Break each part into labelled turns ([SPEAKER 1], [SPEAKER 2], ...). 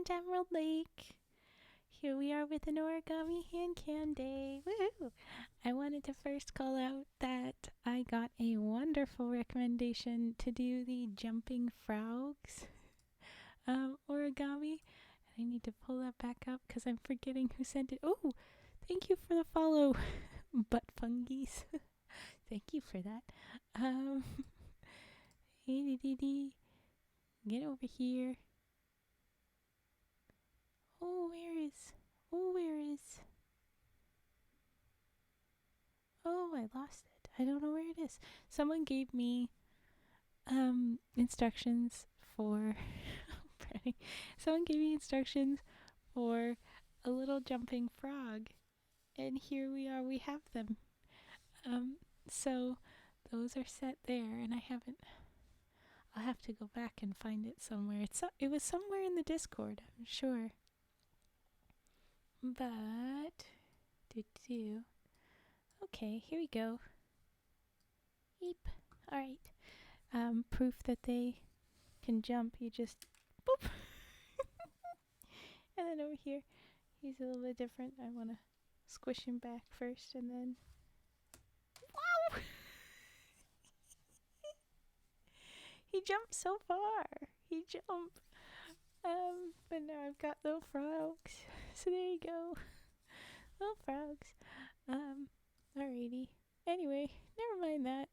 [SPEAKER 1] Mount Emerald Lake. Here we are with an origami hand cam day. Woohoo! I wanted to first call out that I got a wonderful recommendation to do the jumping frogs origami. And I need to pull that back up because I'm forgetting who sent it. Oh, thank you for the follow, butt fungies. Thank you for that. Hey, get over here. Oh, where is? Oh, I lost it. I don't know where it is. Someone gave me instructions for someone gave me instructions for a little jumping frog, and here we are. We have them. So those are set there, and I haven't. I'll have to go back and find it somewhere. It was somewhere in the Discord, I'm sure. But okay, here we go. Eep. All right. Proof that they can jump. You just boop. And then over here, he's a little bit different. I want to squish him back first, and then wow! He jumped so far. He jumped. But now I've got little frogs. So there you go. Little frogs. Alrighty. Anyway, never mind that.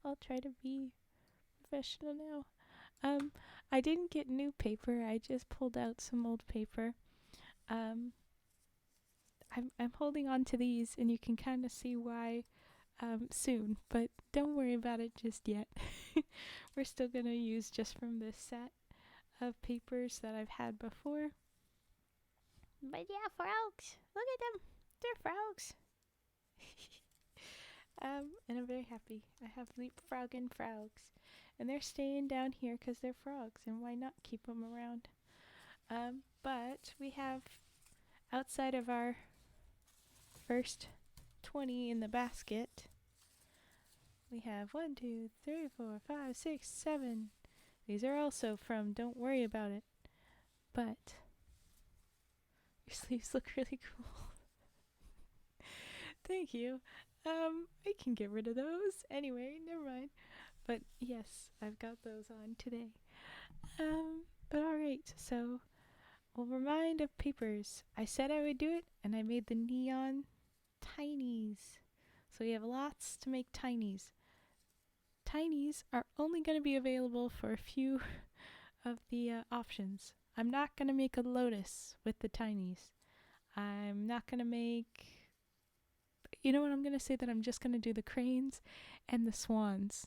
[SPEAKER 1] I'll try to be professional now. I didn't get new paper. I just pulled out some old paper. I'm holding on to these, and you can kind of see why soon, but don't worry about it just yet. We're still gonna use just from this set of papers that I've had before. But yeah, frogs. Look at them. They're frogs. And I'm very happy. I have leapfrogging frogs. And they're staying down here because they're frogs, and why not keep them around? But we have, outside of our first 20 in the basket, we have 1, 2, 3, 4, 5, 6, 7. These are also from Don't Worry About It. But your sleeves look really cool. Thank you. I can get rid of those. Anyway, never mind. But yes, I've got those on today. But alright, so we'll remind of papers. I said I would do it, and I made the neon tinies. So we have lots to make tinies. Tinies are only going to be available for a few of the options. I'm not going to make a lotus with the tinies. I'm not going to make... You know what, I'm going to say that I'm just going to do the cranes and the swans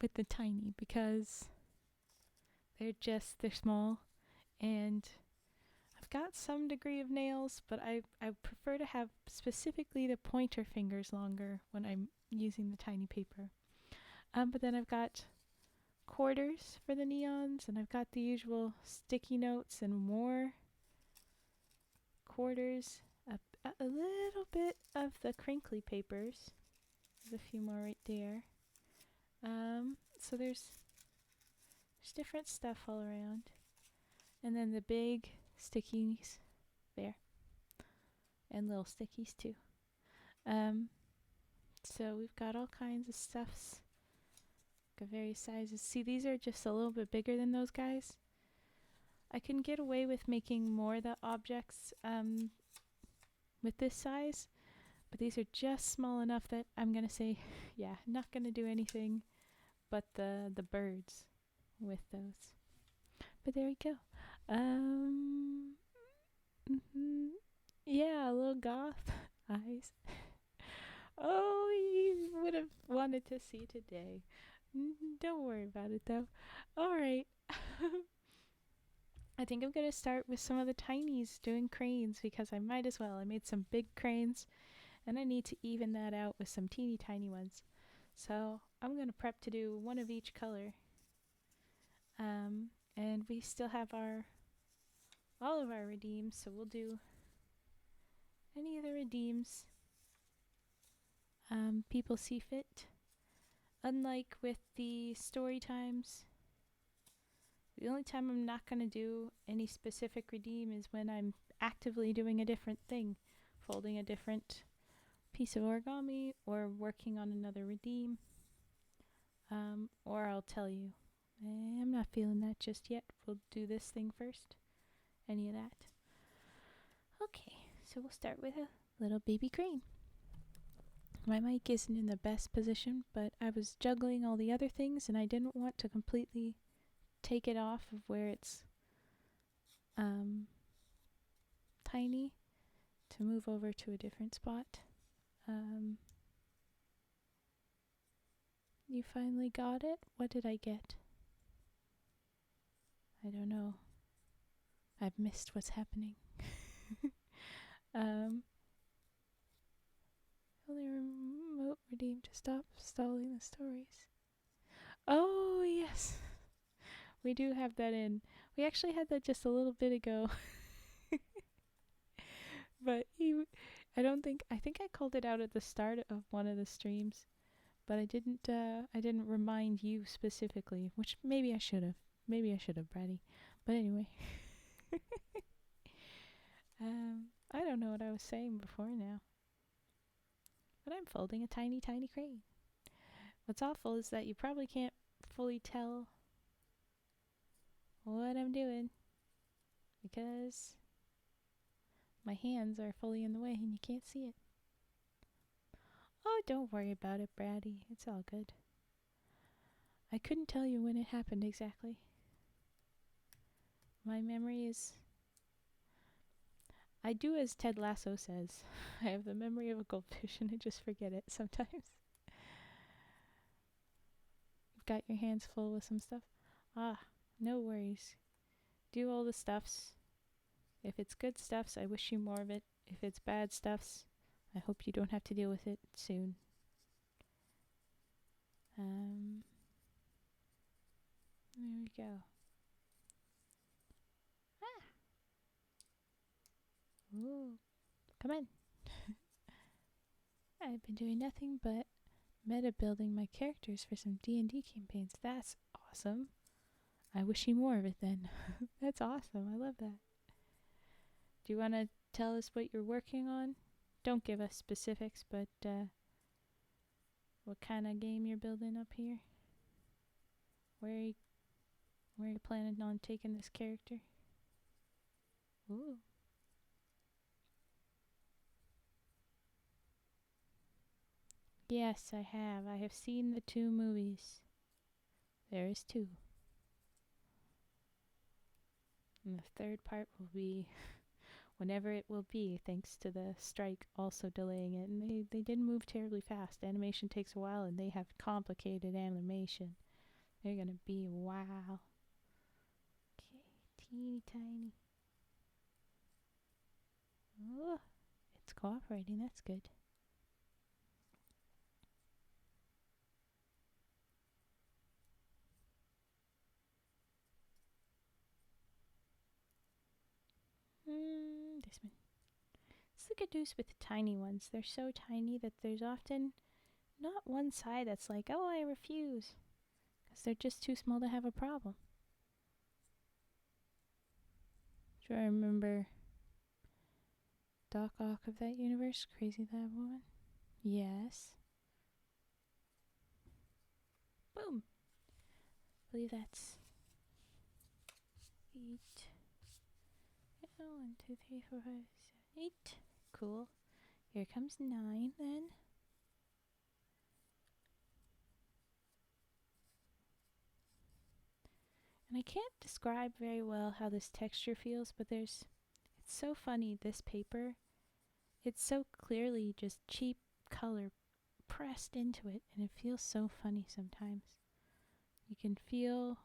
[SPEAKER 1] with the tiny, because they're small, and I've got some degree of nails, but I prefer to have specifically the pointer fingers longer when I'm using the tiny paper. But then I've got quarters for the neons, and I've got the usual sticky notes and more quarters, a little bit of the crinkly papers. There's a few more right there. So there's different stuff all around. And then the big stickies there. And little stickies too. So we've got all kinds of stuffs. Got various sizes. See, these are just a little bit bigger than those guys. I can get away with making more of the objects with this size, but these are just small enough that I'm gonna say, yeah, not gonna do anything but the birds with those. But there we go. Yeah, a little goth eyes. Oh, you would have wanted to see today. Don't worry about it though. Alright. I think I'm going to start with some of the tinies doing cranes, because I might as well. I made some big cranes, and I need to even that out with some teeny tiny ones. So I'm going to prep to do one of each color. And we still have all of our redeems, so we'll do any of the redeems people see fit. Unlike with the story times, The only time I'm not going to do any specific redeem is when I'm actively doing a different thing, folding a different piece of origami or working on another redeem. Or I'll tell you, I'm not feeling that just yet. We'll do this thing first. Any of that. Okay, so we'll start with a little baby crane. My mic isn't in the best position, but I was juggling all the other things and I didn't want to completely take it off of where it's tiny to move over to a different spot. You finally got it? What did I get? I don't know. I've missed what's happening. Only remote redeem to stop stalling the stories. Oh, yes. We do have that in. We actually had that just a little bit ago. But I think I called it out at the start of one of the streams, but I didn't remind you specifically, which maybe I should have. Maybe I should have, Brady. But anyway. I don't know what I was saying before now. But I'm folding a tiny, tiny crane. What's awful is that you probably can't fully tell what I'm doing because my hands are fully in the way and you can't see it. Oh, don't worry about it, Brady. It's all good. I couldn't tell you when it happened exactly. My memory is... I do as Ted Lasso says. I have the memory of a goldfish and I just forget it sometimes. You've got your hands full with some stuff? Ah, no worries. Do all the stuffs. If it's good stuffs, I wish you more of it. If it's bad stuffs, I hope you don't have to deal with it soon. There we go. Ah! Ooh, come in. I've been doing nothing but meta building my characters for some D&D campaigns. That's awesome. I wish you more of it then. That's awesome. I love that. Do you want to tell us what you're working on? Don't give us specifics, but what kind of game you're building up here? Where are you planning on taking this character? Ooh. Yes, I have. I have seen the 2 movies. There is 2. And the 3rd part will be whenever it will be, thanks to the strike also delaying it. And they didn't move terribly fast. Animation takes a while, and they have complicated animation. They're gonna be wow. Okay, teeny tiny. Oh, it's cooperating. That's good. This one. It's the good news with the tiny ones. They're so tiny that there's often not one side that's like, oh, I refuse. Because they're just too small to have a problem. Do I remember Doc Ock of that universe? Crazy Lab Woman? Yes. Boom. I believe that's 8. 1, 2, 3, 4, 5, 6, 8. Cool. Here comes 9 then. And I can't describe very well how this texture feels, but it's so funny, this paper. It's so clearly just cheap color pressed into it, and it feels so funny sometimes. You can feel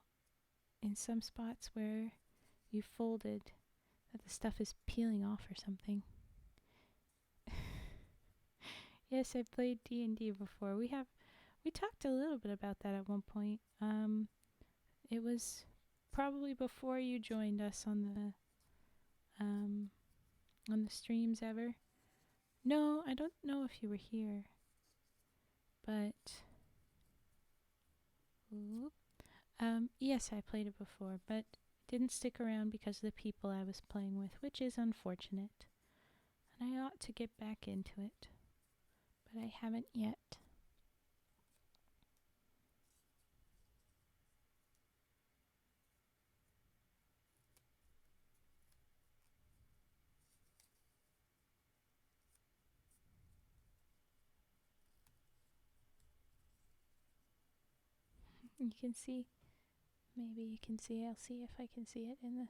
[SPEAKER 1] in some spots where you folded that the stuff is peeling off or something. Yes, I played D&D before. We talked a little bit about that at one point. It was probably before you joined us on the streams ever. No, I don't know if you were here, but Yes, I played it before, but didn't stick around because of the people I was playing with, which is unfortunate. And I ought to get back into it, but I haven't yet. You can see, maybe you can see, I'll see if I can see it in the...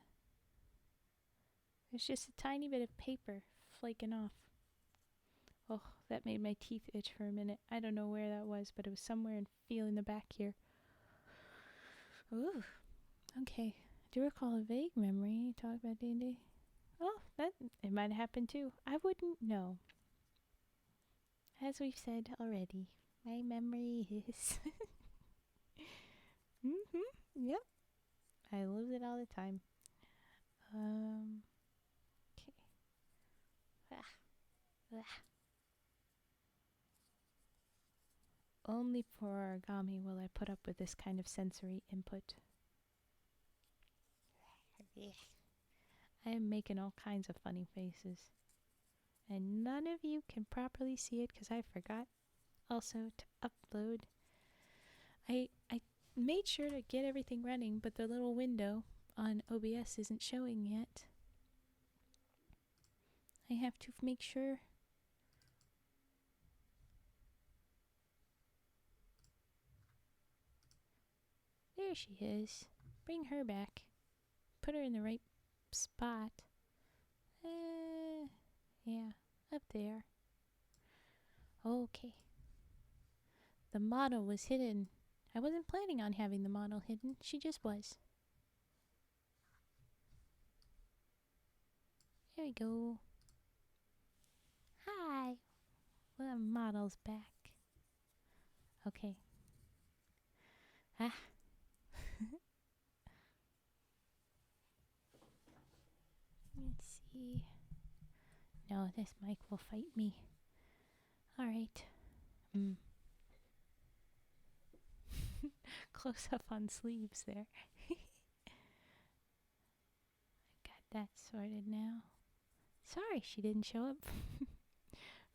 [SPEAKER 1] There's just a tiny bit of paper flaking off. Oh, that made my teeth itch for a minute. I don't know where that was, but it was somewhere in feeling the back here. Ooh, okay. I do recall a vague memory. Talk about D&D. Oh, that it might have happened too. I wouldn't know. As we've said already, my memory is... Yep. I lose it all the time. Okay. Only for origami will I put up with this kind of sensory input. I am making all kinds of funny faces. And none of you can properly see it because I forgot also to upload. I made sure to get everything running, but the little window on OBS isn't showing yet. I have to make sure. There she is. Bring her back. Put her in the right spot. Yeah, up there. Okay. The model was hidden. I wasn't planning on having the model hidden. She just was. There we go. Hi. Well, the model's back. Okay. Ah. Let's see. No, this mic will fight me. Alright. Close up on sleeves there. Got that sorted now. Sorry she didn't show up.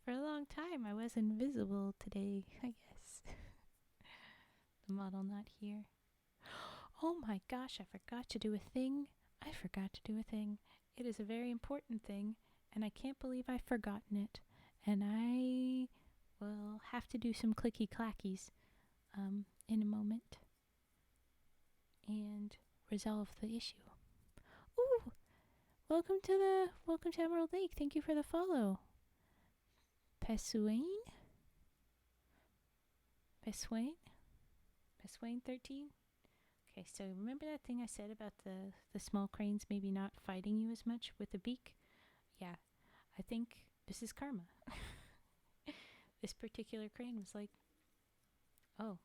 [SPEAKER 1] For a long time I was invisible today, I guess. The model not here. Oh my gosh, I forgot to do a thing. It is a very important thing, and I can't believe I've forgotten it. And I will have to do some clicky clackies in a moment and resolve the issue. Ooh! Welcome to Emerald Lake. Thank you for the follow. Peswain 13. Okay, so remember that thing I said about the small cranes maybe not fighting you as much with the beak? Yeah, I think this is karma. This particular crane was like, oh,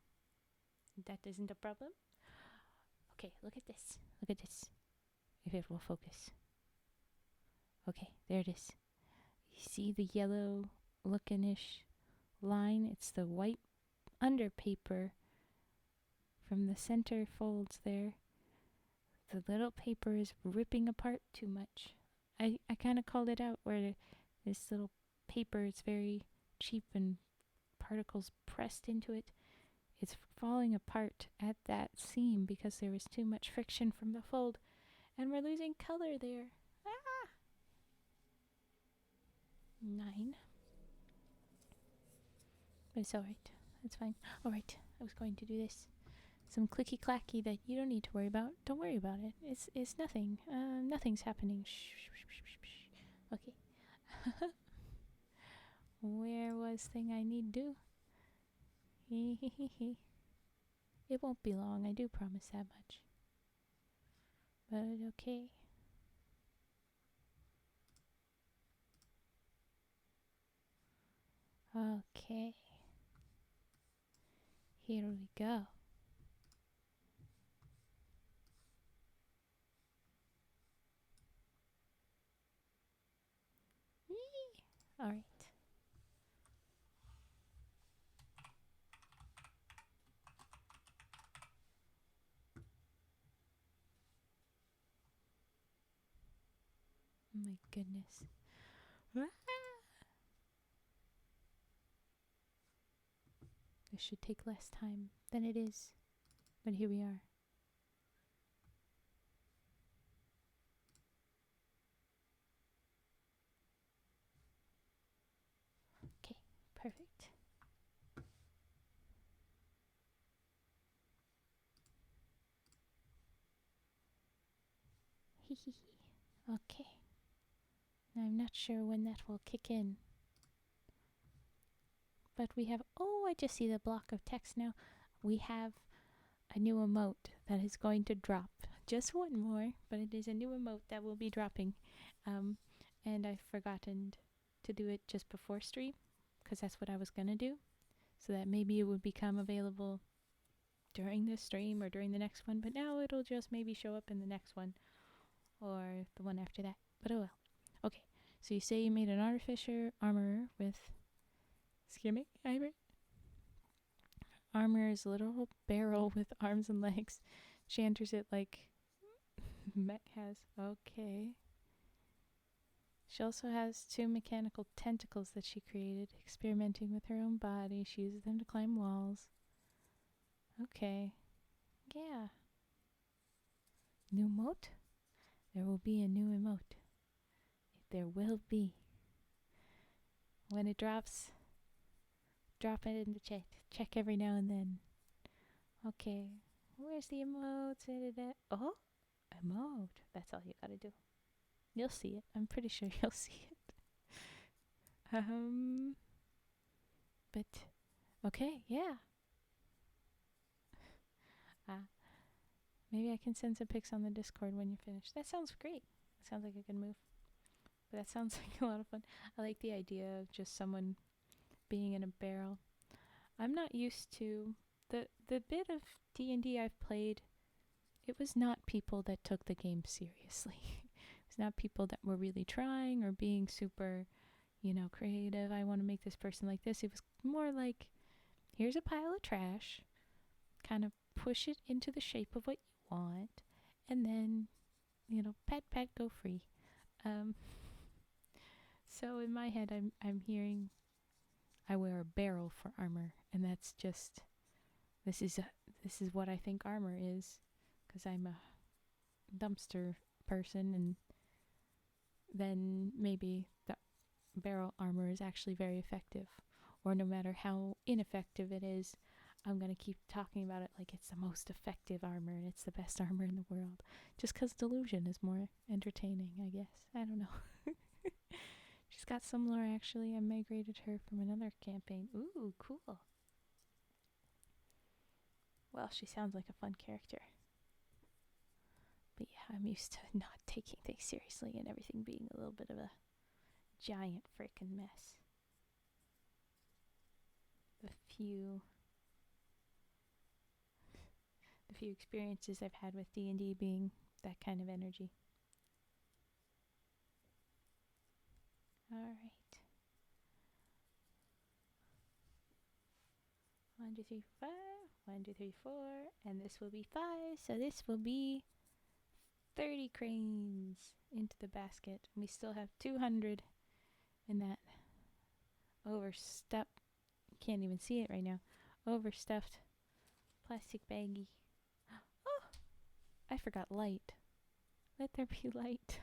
[SPEAKER 1] that isn't a problem? Okay, look at this. If it will focus. Okay, there it is. You see the yellow looking-ish line? It's the white underpaper from the center folds there. The little paper is ripping apart too much. I kind of called it out where this little paper is very cheap and particles pressed into it. It's falling apart at that seam because there was too much friction from the fold, and we're losing color there. Ah! 9. But it's alright. That's fine. Alright, I was going to do this. Some clicky clacky that you don't need to worry about. Don't worry about it. It's nothing. Nothing's happening. Shh. Okay. Where was thing I need to do? It won't be long, I do promise that much. But okay. Okay. Here we go. Alright. My goodness. Ah! This should take less time than it is. But here we are. Okay, perfect. Okay. Now I'm not sure when that will kick in. But we have, oh, I just see the block of text now. We have a new emote that is going to drop. Just one more, but it is a new emote that will be dropping. And I've forgotten to do it just before stream, because that's what I was going to do. So that maybe it would become available during this stream or during the next one. But now it'll just maybe show up in the next one or the one after that. But oh well. Okay, so you say you made an artificer armorer with skimming armor is a literal barrel with arms and legs. She enters it like Met has. Okay. She also has 2 mechanical tentacles that she created, experimenting with her own body. She uses them to climb walls. Okay. Yeah. New emote? There will be a new emote. There will be. When it drops, drop it in the chat. Check every now and then. Okay. Where's the emote? Oh, emote. That's all you gotta do. You'll see it. I'm pretty sure you'll see it. But, okay, yeah. Maybe I can send some pics on the Discord when you're finished. That sounds great. That sounds like a good move. But that sounds like a lot of fun. I like the idea of just someone being in a barrel. I'm not used to the bit of D&D I've played. It was not people that took the game seriously. It was not people that were really trying or being super, creative. I want to make this person like this. It was more like, here's a pile of trash. Kind of push it into the shape of what you want. And then, pat, go free. So in my head, I'm hearing I wear a barrel for armor, and that's just this is what I think armor is, because I'm a dumpster person, and then maybe the barrel armor is actually very effective, or no matter how ineffective it is, I'm gonna keep talking about it like it's the most effective armor and it's the best armor in the world, just because delusion is more entertaining, I guess. I don't know. She's got some lore, actually. I migrated her from another campaign. Ooh, cool. Well, she sounds like a fun character. But yeah, I'm used to not taking things seriously and everything being a little bit of a giant frickin' mess. The few experiences I've had with D&D being that kind of energy. Alright. 1, 2, 3, 5. 1, 2, 3, 4. And this will be 5. So this will be 30 cranes into the basket. We still have 200 in that overstuffed, can't even see it right now, overstuffed plastic baggie. Oh, I forgot light. Let there be light.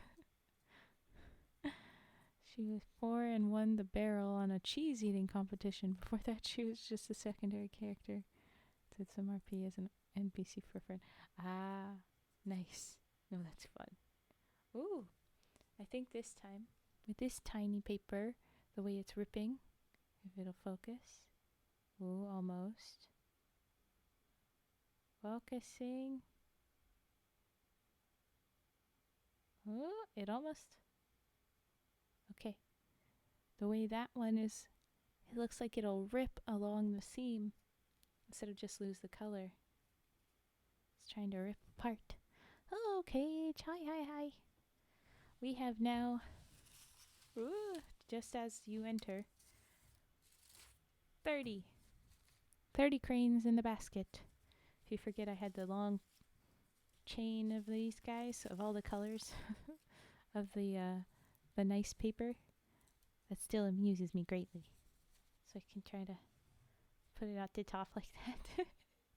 [SPEAKER 1] She was 4 and won the barrel on a cheese eating competition. Before that, she was just a secondary character. Did some RP as an NPC for a friend. Ah, nice. No, that's fun. Ooh, I think this time, with this tiny paper, the way it's ripping, if it'll focus. Ooh, almost. Focusing. Ooh, it almost. Okay. The way that one is, it looks like it'll rip along the seam instead of just lose the color. It's trying to rip apart. Oh, okay. Hi. We have now, ooh, just as you enter, 30 cranes in the basket. If you forget, I had the long chain of these guys, of all the colors of the the nice paper, that still amuses me greatly. So I can try to put it at the top like that.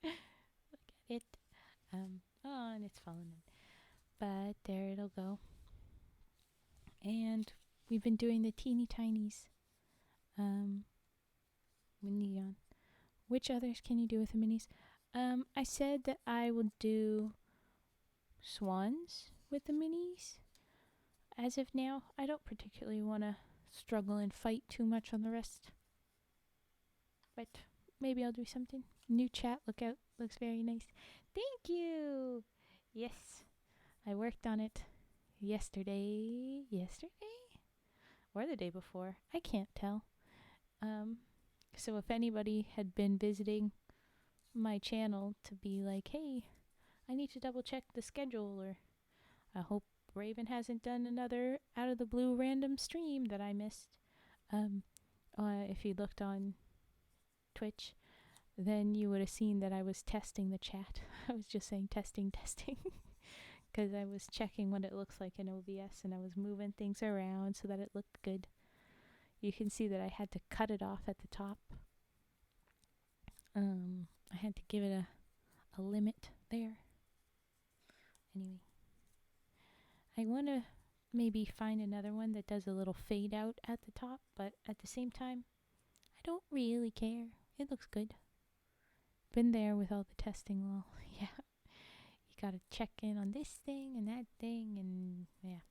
[SPEAKER 1] Look at it. Oh, and it's fallen in. But there it'll go. And we've been doing the teeny tinies with neon. Which others can you do with the minis? I said that I would do swans with the minis. As of now, I don't particularly want to struggle and fight too much on the rest. But maybe I'll do something. New chat, look out. Looks very nice. Thank you! Yes, I worked on it yesterday? Or the day before. I can't tell. So if anybody had been visiting my channel to be like, hey, I need to double check the schedule, or I hope Raven hasn't done another out of the blue random stream that I missed. If you looked on Twitch, then you would have seen that I was testing the chat. I was just saying testing, because I was checking what it looks like in OBS, and I was moving things around so that it looked good. You can see that I had to cut it off at the top. I had to give it a limit there. Anyway, I want to maybe find another one that does a little fade out at the top, but at the same time, I don't really care. It looks good. Been there with all the testing. Well, yeah. You gotta check in on this thing and that thing, and yeah.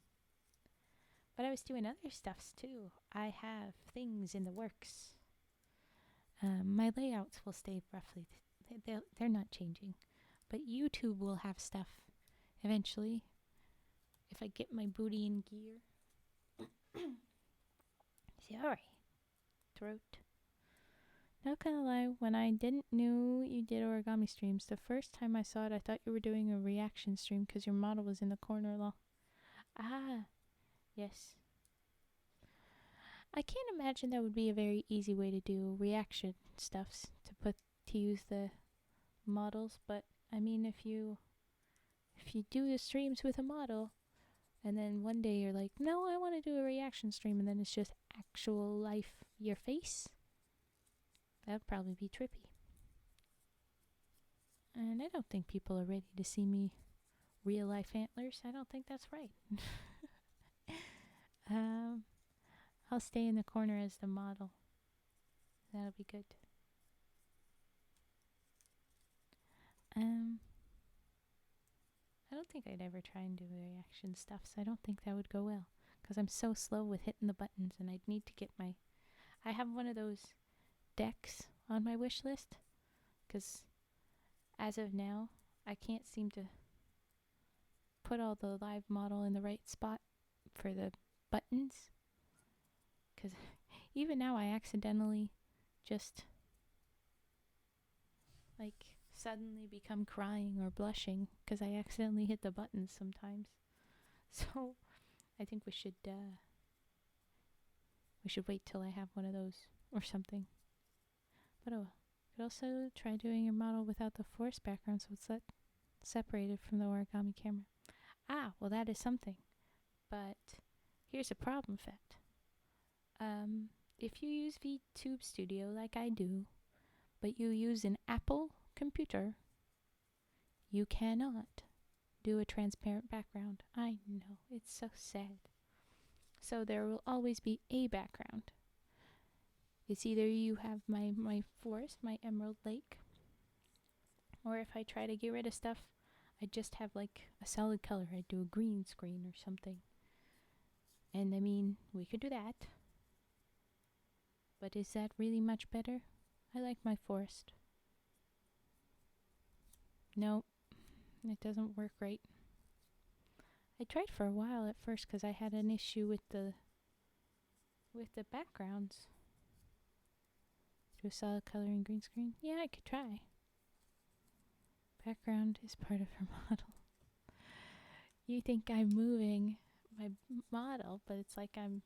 [SPEAKER 1] But I was doing other stuffs too. I have things in the works. My layouts will stay roughly. They're not changing. But YouTube will have stuff eventually. If I get my booty in gear. Sorry. Throat. Not gonna lie, when I didn't know you did origami streams, the first time I saw it, I thought you were doing a reaction stream because your model was in the corner. Ah, yes. I can't imagine that would be a very easy way to do reaction stuffs, to use the models, but I mean, if you do the streams with a model, and then one day you're like, no, I want to do a reaction stream, and then it's just actual life, your face, that'd probably be trippy. And I don't think people are ready to see me real life antlers. I don't think that's right. I'll stay in the corner as the model. That'll be good. I don't think I'd ever try and do reaction stuffs. I don't think that would go well, because I'm so slow with hitting the buttons, and I'd need to get I have one of those decks on my wish list, because as of now, I can't seem to put all the live model in the right spot for the buttons, because even now I accidentally just suddenly become crying or blushing because I accidentally hit the buttons sometimes. So I think we should wait till I have one of those or something. But oh, you could also try doing your model without the forest background, so it's separated from the origami camera. Ah, well, that is something. But here's a problem, Fett. If you use VTube Studio like I do, but you use an Apple computer, you cannot do a transparent background. I know, it's so sad. So there will always be a background. It's either you have my forest, my emerald lake, or if I try to get rid of stuff, I just have a solid color. I do a green screen or something. And I mean, we could do that. But is that really much better? I like my forest. No, it doesn't work right. I tried for a while at first because I had an issue with the backgrounds. Do a solid color and green screen? Yeah, I could try. Background is part of her model. You think I'm moving my model, but it's like I'm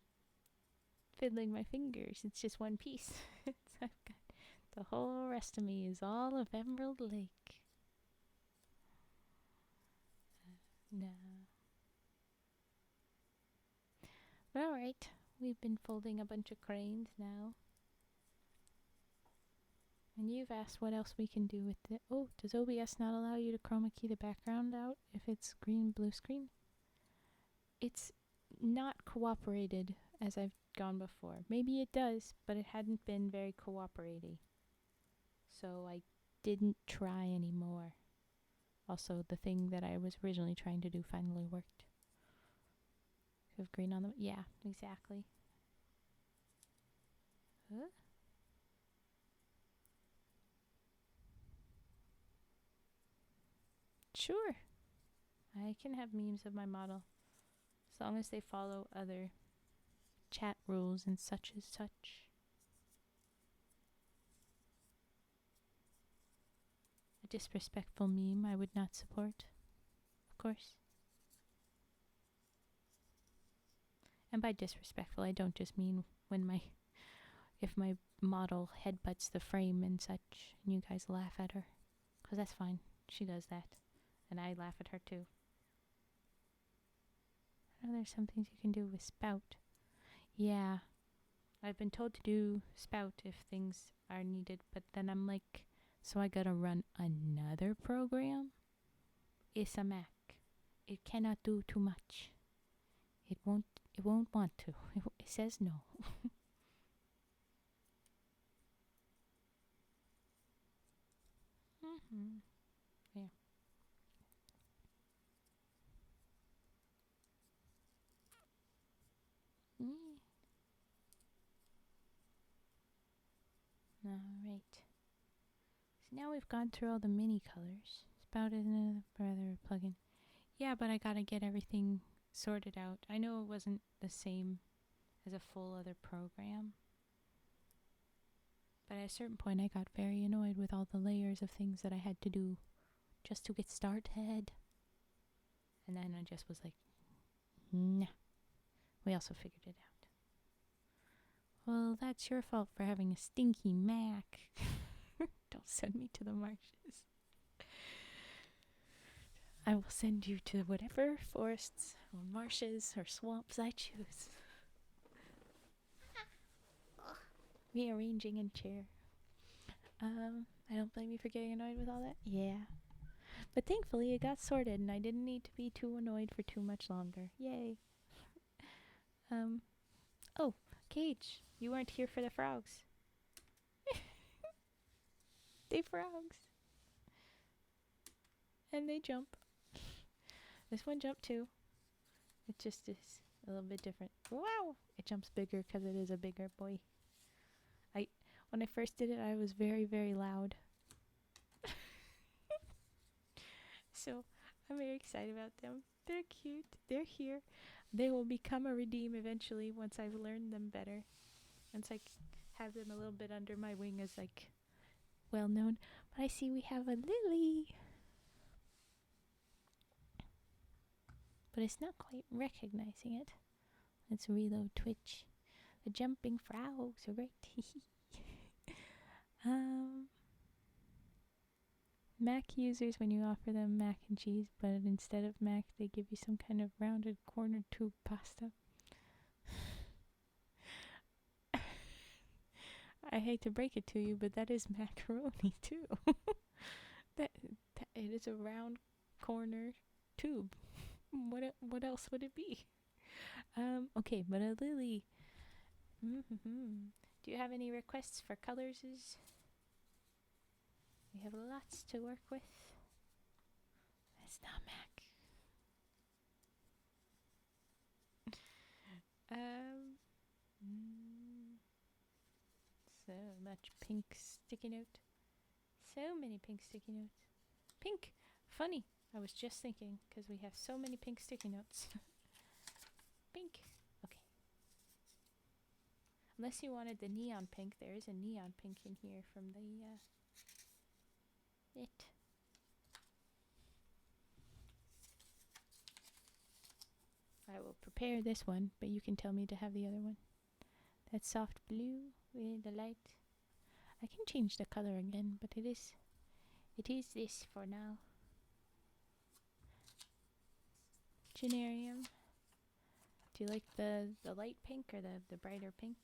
[SPEAKER 1] fiddling my fingers. It's just one piece. I've got the whole rest of me is all of Emerald Lake. No. But alright, we've been folding a bunch of cranes now. And you've asked what else we can do with it. Oh, does OBS not allow you to chroma key the background out if it's green blue screen? It's not cooperated as I've gone before. Maybe it does, but it hadn't been very cooperating. So I didn't try anymore. Also, the thing that I was originally trying to do finally worked. Have green on the... Yeah, exactly. Huh? Sure. I can have memes of my model. As long as they follow other chat rules and such as such. A disrespectful meme I would not support, of course. And by disrespectful, I don't just mean when if my model headbutts the frame and such, and you guys laugh at her. Because that's fine. She does that. And I laugh at her too. I know there's some things you can do with Spout. Yeah. I've been told to do Spout if things are needed, but then I'm like, so I gotta run another program? It's a Mac. It cannot do too much. It won't want to. It says no. Yeah. Alright. So now we've gone through all the mini colors. Spout is another plugin. Yeah, but I gotta get everything sorted out. I know it wasn't the same as a full other program. But at a certain point I got very annoyed with all the layers of things that I had to do just to get started. And then I just was like, nah. We also figured it out. Well, that's your fault for having a stinky Mac. Don't send me to the marshes. I will send you to whatever forests or marshes or swamps I choose. Rearranging in chair. I don't blame you for getting annoyed with all that. Yeah. But thankfully it got sorted and I didn't need to be too annoyed for too much longer. Yay. Oh, Cage, you weren't here for the frogs. They frogs. And they jump. This one jumped too. It just is a little bit different. Wow! It jumps bigger because it is a bigger boy. When I first did it, I was very, very loud. So, I'm very excited about them. They're cute. They're here. They will become a redeem eventually once I've learned them better. Once I have them a little bit under my wing as like well known. But I see we have a Lily. But it's not quite recognizing it. Let's reload Twitch. The jumping frogs are great. Mac users, when you offer them mac and cheese, but instead of mac, they give you some kind of rounded corner tube pasta. I hate to break it to you, but that is macaroni too. that it is a round corner tube. What else would it be? Okay, but a Lily. Do you have any requests for colors? We have lots to work with. That's not Mac. So much pink sticky note. So many pink sticky notes. Pink! Funny. I was just thinking, because we have so many pink sticky notes. Pink. Okay. Unless you wanted the neon pink, there is a neon pink in here from the, it. I will prepare this one, but you can tell me to have the other one. That soft blue with the light. I can change the color again, but it is this for now. Generium. Do you like the light pink or the brighter pink?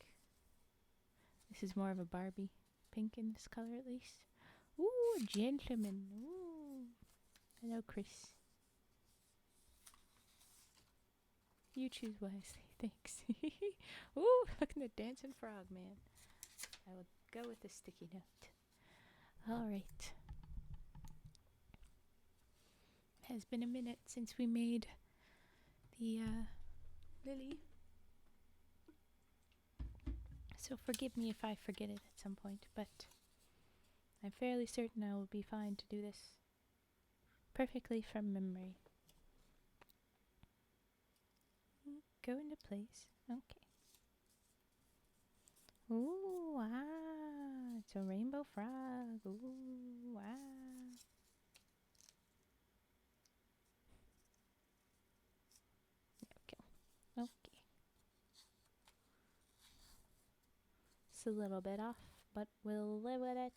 [SPEAKER 1] This is more of a Barbie pink in this color at least. Ooh, a gentleman. Ooh. Hello, Chris. You choose wisely. Thanks. Ooh, look at the dancing frog, man. I will go with the sticky note. Alright. It has been a minute since we made the lily. So forgive me if I forget it at some point, but I'm fairly certain I will be fine to do this perfectly from memory. Go into place. Okay. Ooh, wow. It's a rainbow frog. Ooh, wow. Okay. Okay. It's a little bit off, but we'll live with it.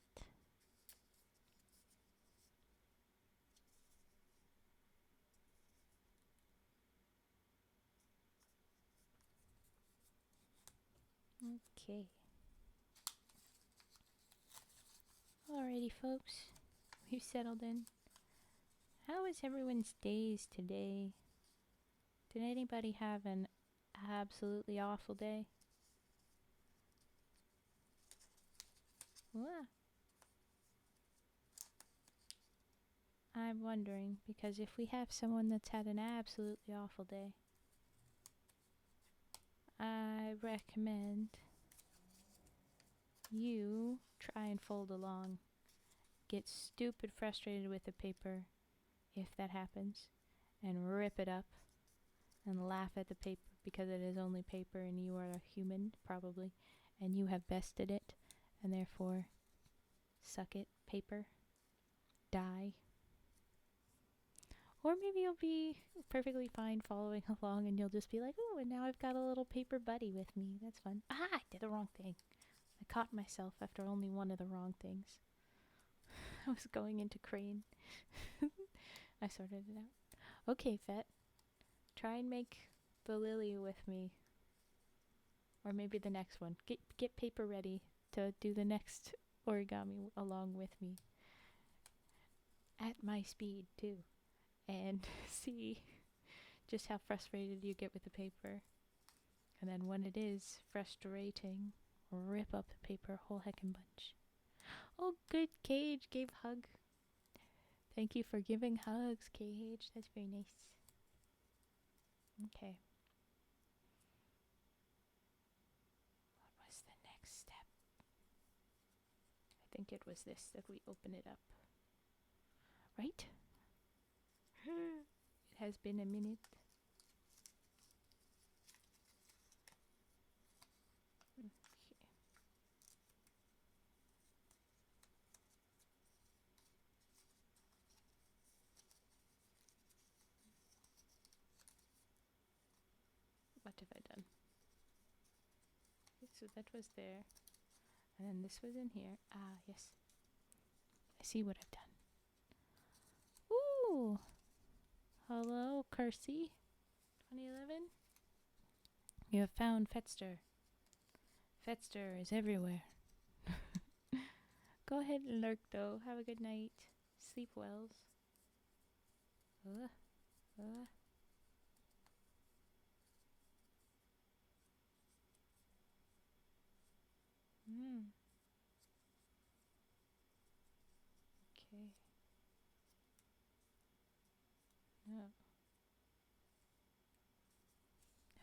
[SPEAKER 1] Okay. Alrighty, folks. We've settled in. How was everyone's days today? Did anybody have an absolutely awful day? What? I'm wondering, because if we have someone that's had an absolutely awful day, I recommend you try and fold along. Get stupid frustrated with the paper if that happens, and rip it up and laugh at the paper because it is only paper and you are a human, probably, and you have bested it, and therefore suck it, paper, die. Or maybe you'll be perfectly fine following along and you'll just be like, oh, and now I've got a little paper buddy with me. That's fun. Ah, I did the wrong thing. I caught myself after only one of the wrong things. I was going into crane. I sorted it out. Okay, Fet. Try and make the lily with me. Or maybe the next one. Get paper ready to do the next origami along with me. At my speed, too. And see just how frustrated you get with the paper. And then when it is frustrating, rip up the paper a whole heckin' bunch. Oh, good, Cage gave hug. Thank you for giving hugs, Cage. That's very nice. Okay. What was the next step? I think it was this, that we open it up. Right? It has been a minute. Okay. What have I done? Okay, so that was there. And then this was in here. Ah, yes. I see what I've done. Ooh! Hello, Kersey. 2011? You have found Fetster. Fetster is everywhere. Go ahead and lurk, though. Have a good night. Sleep well. Uh. Okay. No.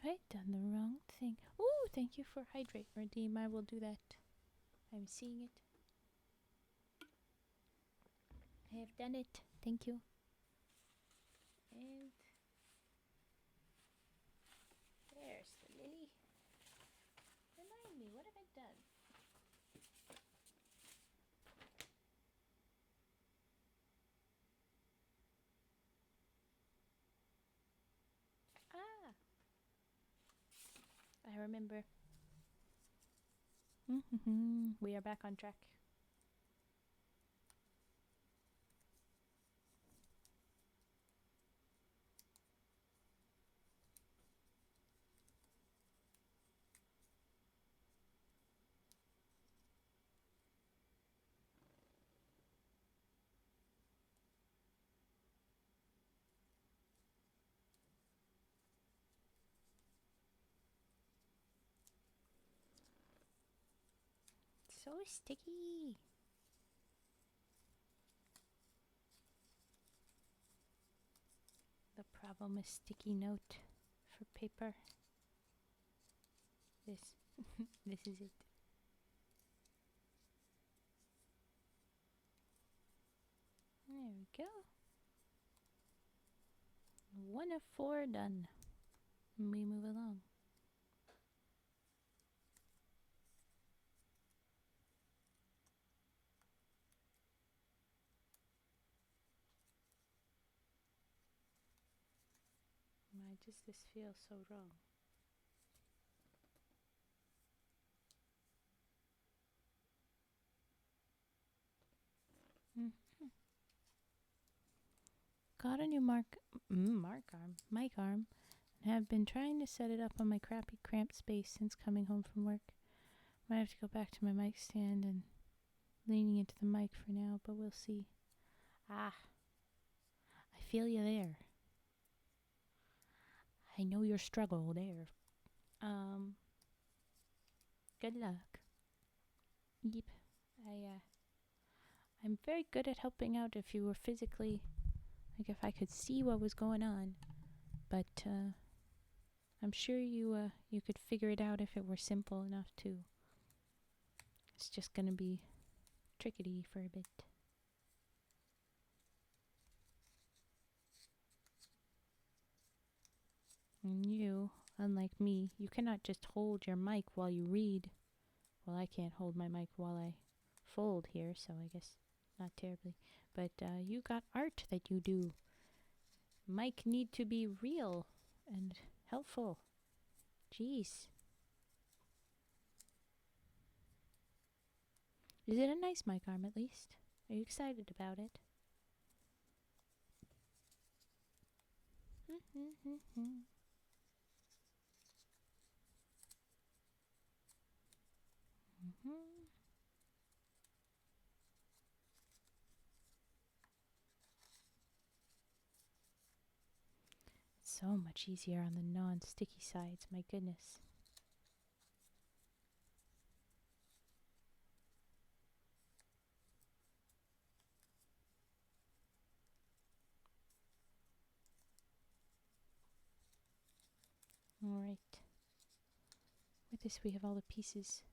[SPEAKER 1] Have I done the wrong thing? Ooh, thank you for hydrate, Redeem. I will do that. I'm seeing it. I have done it. Thank you. And there's the lily. Remind me, what have I done? Ah! I remember. We are back on track. So sticky. The problem is sticky note for paper. This. This is it. There we go. 1 of 4 done. And we move along. Why does this feel so wrong? Got a new mic arm, and have been trying to set it up on my crappy cramped space since coming home from work. Might have to go back to my mic stand and leaning into the mic for now, but we'll see. I feel you there. I know your struggle there. Good luck. Yep. I'm very good at helping out if you were physically, like if I could see what was going on. But I'm sure you could figure it out if it were simple enough too. It's just gonna be trickety for a bit. And you, unlike me, you cannot just hold your mic while you read. Well, I can't hold my mic while I fold here, so I guess not terribly. But you got art that you do. Mic need to be real and helpful. Jeez. Is it a nice mic arm at least? Are you excited about it? So much easier on the non-sticky sides, my goodness. Alright. With this we have all the pieces.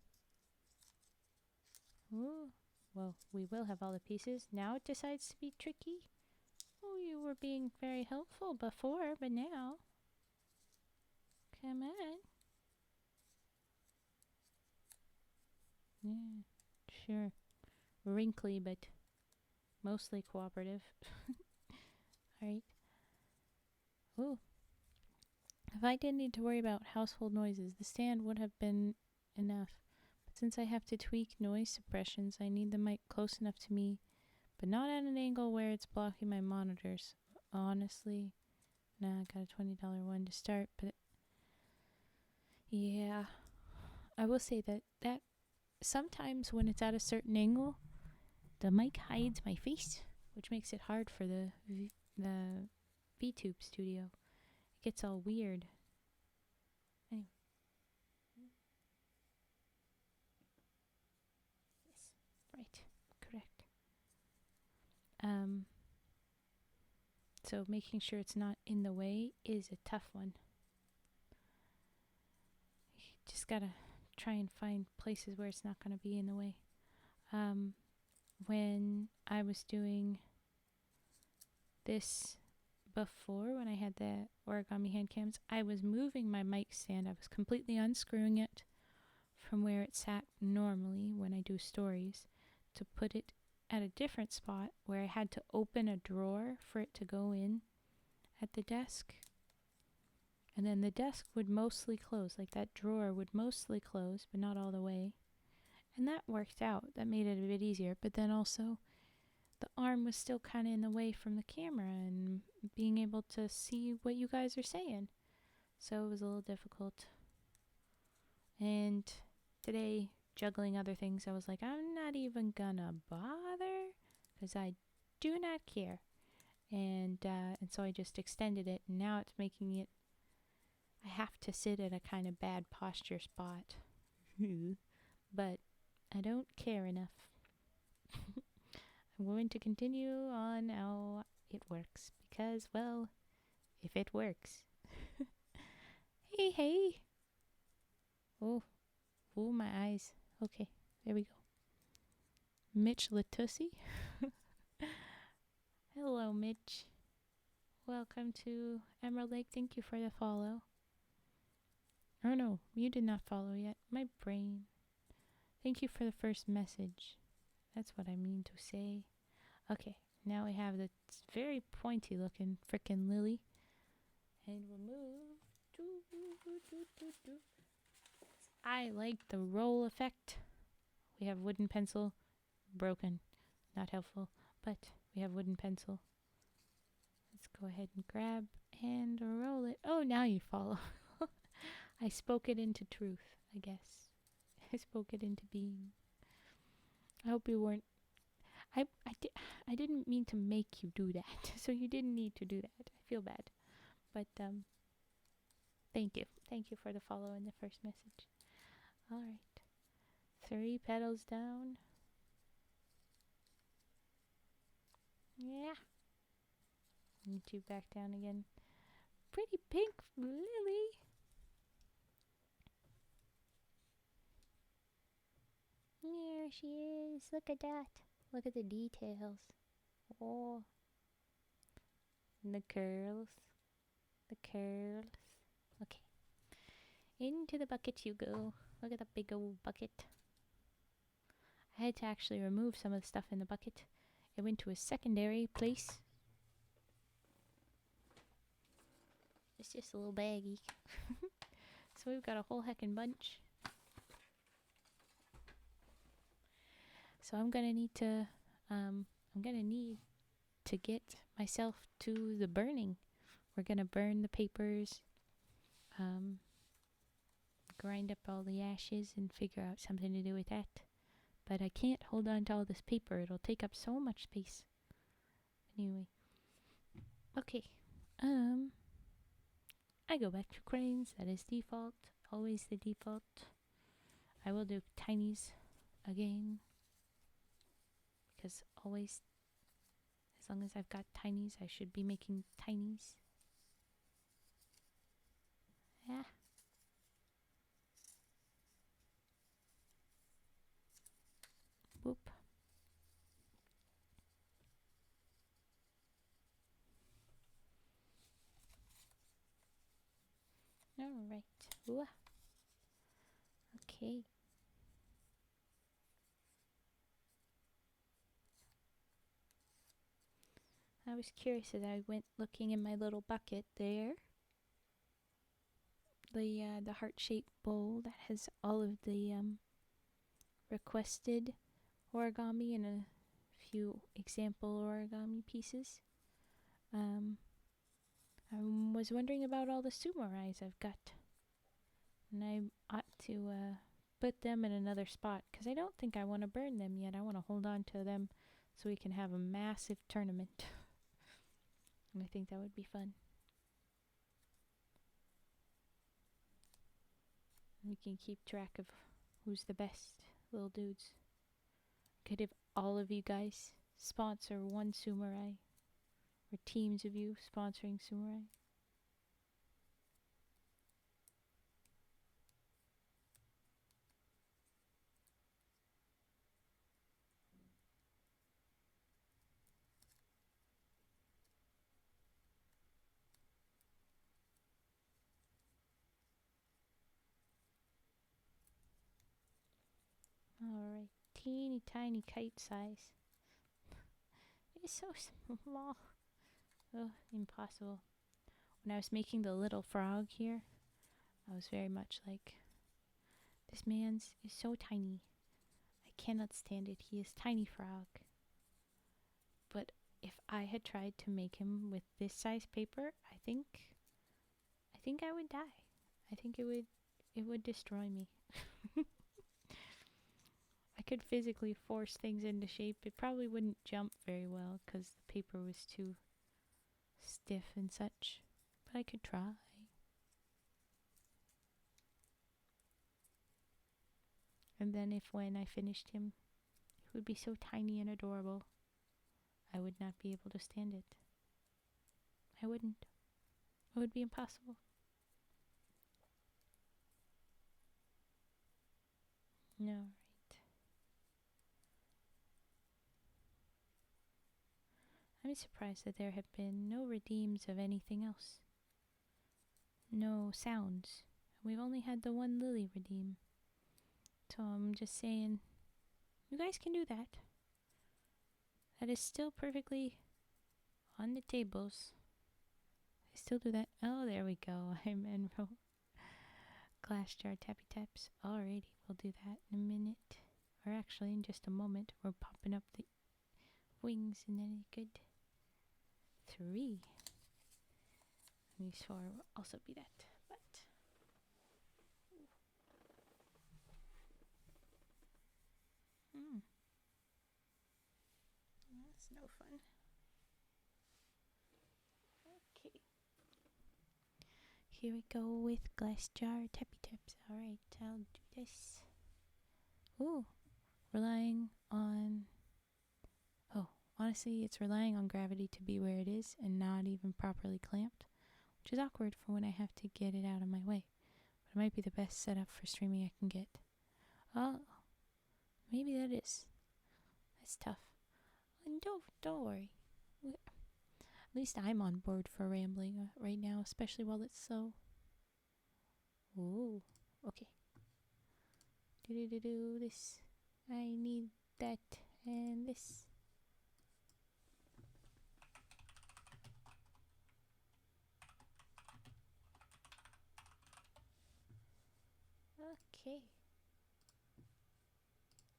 [SPEAKER 1] Ooh. Well, we will have all the pieces. Now it decides to be tricky. Oh, you were being very helpful before, but now... Come on. Yeah, sure. Wrinkly, but mostly cooperative. Alright. Ooh. If I didn't need to worry about household noises, the stand would have been enough. But since I have to tweak noise suppressions, I need the mic close enough to me, but not at an angle where it's blocking my monitors. Honestly, nah, I got a $20 one to start, but yeah. I will say that sometimes when it's at a certain angle, the mic hides my face, which makes it hard for the VTube studio. It gets all weird. Anyway. Yes, right, correct. So making sure it's not in the way is a tough one. You just gotta try and find places where it's not gonna be in the way. When I was doing this before, when I had the origami hand cams, I was moving my mic stand. I was completely unscrewing it from where it sat normally when I do stories to put it at a different spot where I had to open a drawer for it to go in at the desk. And then the desk would mostly close, like that drawer would mostly close, but not all the way. And that worked out. That made it a bit easier. But then also the arm was still kind of in the way from the camera and being able to see what you guys are saying. So it was a little difficult. And today, juggling other things, I was like, I'm not even gonna bother because I do not care. And so I just extended it, and now it's making it, I have to sit at a kind of bad posture spot. But I don't care enough. I'm going to continue on how it works because, well, if it works. Hey, hey. Oh, oh, my eyes. Okay, there we go. Mitch Latusi. Hello, Mitch. Welcome to Emerald Lake. Thank you for the follow. Oh no, you did not follow yet. My brain. Thank you for the first message. That's what I mean to say. Okay, now we have the very pointy looking frickin' lily. And we'll move. I like the roll effect. We have wooden pencil. Broken. Not helpful. But we have wooden pencil. Let's go ahead and grab and roll it. Oh, now you follow. I spoke it into truth, I guess. I spoke it into being. I hope you weren't. I didn't mean to make you do that, so you didn't need to do that. I feel bad, but thank you for the follow and the first message. All right, 3 petals down. Yeah, and 2 back down again. Pretty pink lily. There she is. Look at that. Look at the details. Oh. And the curls. The curls. Okay. Into the bucket you go. Look at the big old bucket. I had to actually remove some of the stuff in the bucket. It went to a secondary place. It's just a little baggie. So we've got a whole heckin' bunch. So I'm gonna need to get myself to the burning. We're gonna burn the papers, grind up all the ashes and figure out something to do with that. But I can't hold on to all this paper. It'll take up so much space. Anyway. Okay. I go back to cranes. That is default. Always the default. I will do tinies again. Because always, as long as I've got tinies, I should be making tinies. Yeah. Whoop. Alright. Okay. I was curious as I went looking in my little bucket there. The heart-shaped bowl that has all of the requested origami and a few example origami pieces. I was wondering about all the sumorais I've got. And I ought to put them in another spot because I don't think I want to burn them yet. I want to hold on to them so we can have a massive tournament. And I think that would be fun. We can keep track of who's the best little dudes. Could have all of you guys sponsor one sumorai, or teams of you sponsoring sumorai. Alright, teeny tiny kite size. It's so small. Oh, impossible. When I was making the little frog here, I was very much like, this man's is so tiny. I cannot stand it. He is tiny frog. But if I had tried to make him with this size paper, I think I would die. I think it would destroy me. I could physically force things into shape. It probably wouldn't jump very well because the paper was too stiff and such. But I could try. And then if when I finished him, he would be so tiny and adorable, I would not be able to stand it. I wouldn't. It would be impossible. No, right. I'm surprised that there have been no redeems of anything else. No sounds. We've only had the one lily redeem. So I'm just saying, you guys can do that. That is still perfectly on the tables. I still do that. Oh, there we go. I'm Enro. Glass jar tappy taps. Alrighty, we'll do that in a minute. Or actually, in just a moment. We're popping up the wings and then a good 3. And these 4 will also be that. But that's no fun. Okay. Here we go with glass jar tappy taps. Alright, I'll do this. Ooh, relying on... Oh, honestly, it's relying on gravity to be where it is and not even properly clamped, which is awkward for when I have to get it out of my way. But it might be the best setup for streaming I can get. Oh, maybe that is. That's tough. And don't worry. At least I'm on board for rambling right now, especially while it's so... Ooh, okay. Do this. I need that and this. Okay.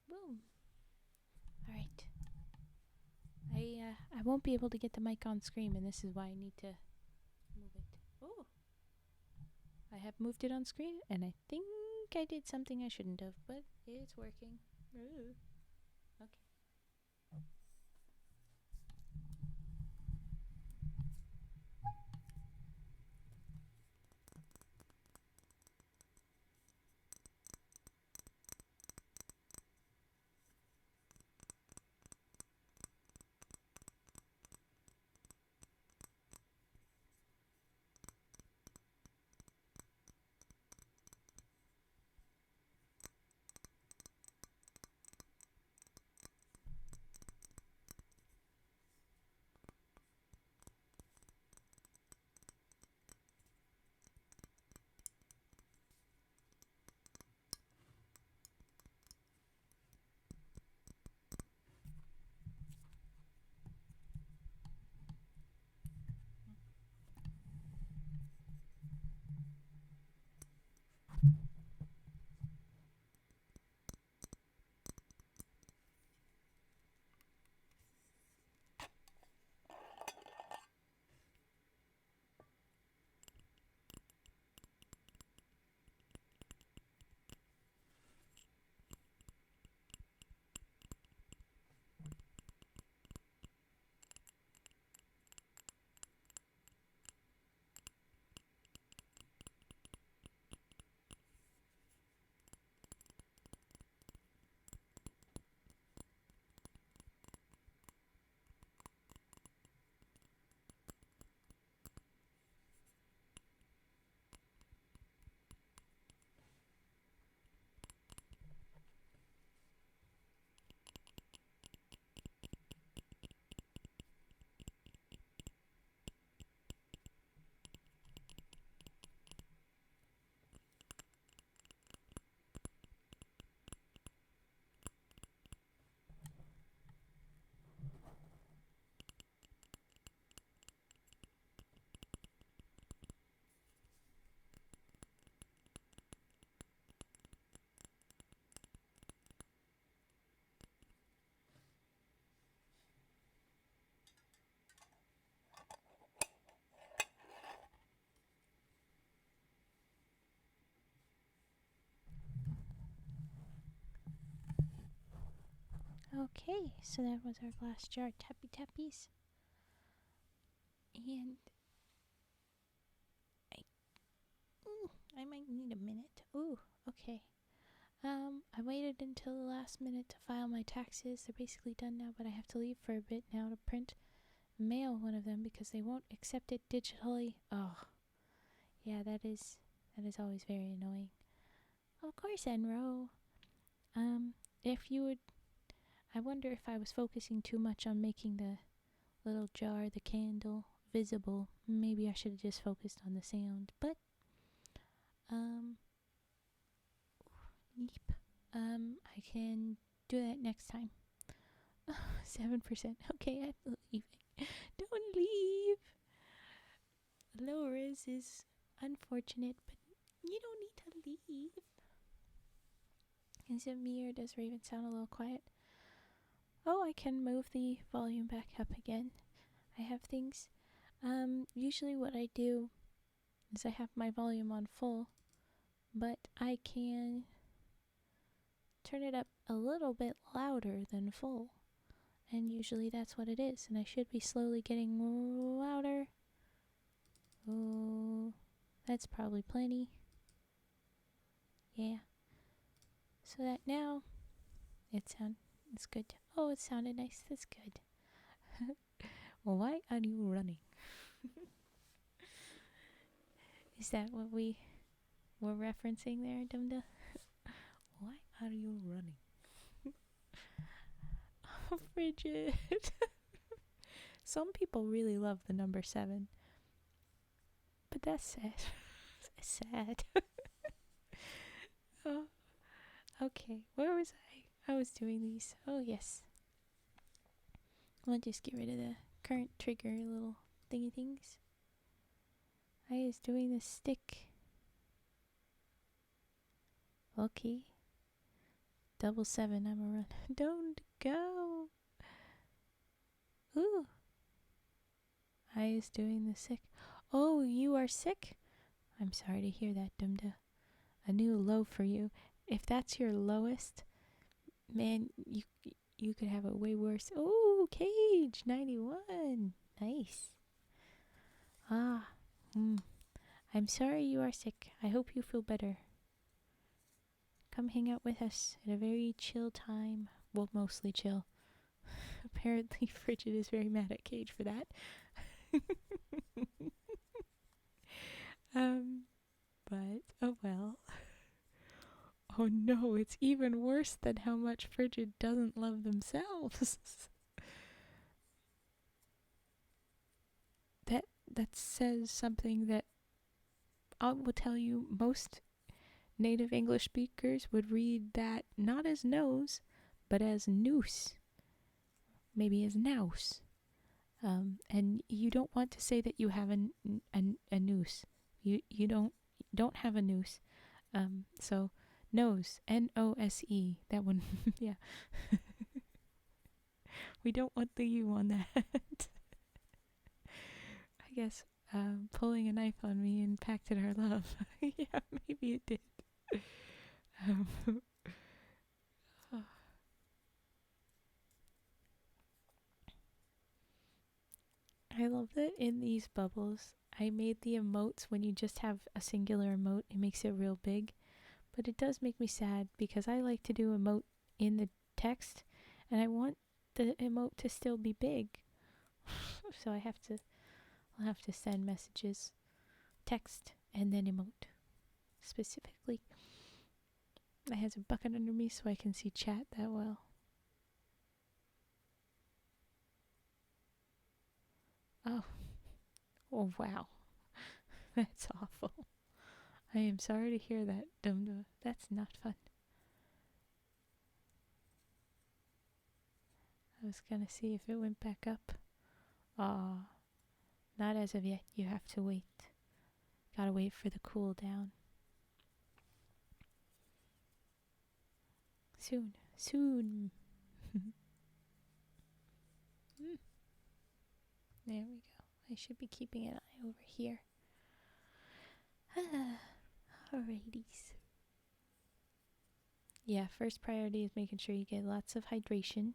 [SPEAKER 1] Boom. All right. I won't be able to get the mic on screen, and this is why I need to move it. Oh. I have moved it on screen, and I think I did something I shouldn't have, but it's working. Ooh. Okay. Okay, so that was our glass jar tappy tappies. And I might need a minute. Ooh, okay. I waited until the last minute to file my taxes. They're basically done now, but I have to leave for a bit now to print mail one of them because they won't accept it digitally. Oh, yeah, that is always very annoying. Of course, Enro. If you would, I wonder if I was focusing too much on making the little jar, the candle, visible. Maybe I should have just focused on the sound. But, um, yep. I can do that next time. 7%. Okay, I'm leaving. Don't leave. Low res is unfortunate, but you don't need to leave. Is it me or does Raven sound a little quiet? Oh, I can move the volume back up again. I have things. Usually what I do is I have my volume on full, but I can turn it up a little bit louder than full. And usually that's what it is. And I should be slowly getting louder. Oh, that's probably plenty. Yeah. So that now it's good. Oh, it sounded nice. That's good. Well, why are you running? Is that what we were referencing there, Dumda? Why are you running? Oh, Bridget. Some people really love the number 7. But that's sad. That's sad. Oh, okay. Where was I? I was doing these. Oh, yes. I'll just get rid of the current trigger little thingy things. I was doing the stick. Okay. 777, I'm a run. Don't go. Ooh. I was doing the sick. Oh, you are sick? I'm sorry to hear that, Dumda. A new low for you. If that's your lowest, man, you could have it way worse. Oh, Cage 91. Nice. Ah. I'm sorry you are sick. I hope you feel better. Come hang out with us at a very chill time. Well, mostly chill. Apparently, Frigid is very mad at Cage for that. But, oh well. Oh no, it's even worse than how much Frigid doesn't love themselves. that says something that I will tell you most native English speakers would read that not as nose, but as noose. Maybe as nouse. And you don't want to say that you have a noose. You don't have a noose. So nose, Nose. That one, yeah. We don't want the U on that. I guess pulling a knife on me impacted our love. Yeah, maybe it did. I love that in these bubbles, I made the emotes when you just have a singular emote, it makes it real big. But it does make me sad because I like to do emote in the text and I want the emote to still be big. So I'll have to send messages, text, and then emote. Specifically, I have a bucket under me so I can see chat that well. Oh. Oh, wow. That's awful. I am sorry to hear that, Dumda. That's not fun. I was gonna see if it went back up. Ah, not as of yet. You have to wait. Gotta wait for the cool down. Soon. Soon. There we go. I should be keeping an eye over here. Alrighties. Yeah, first priority is making sure you get lots of hydration.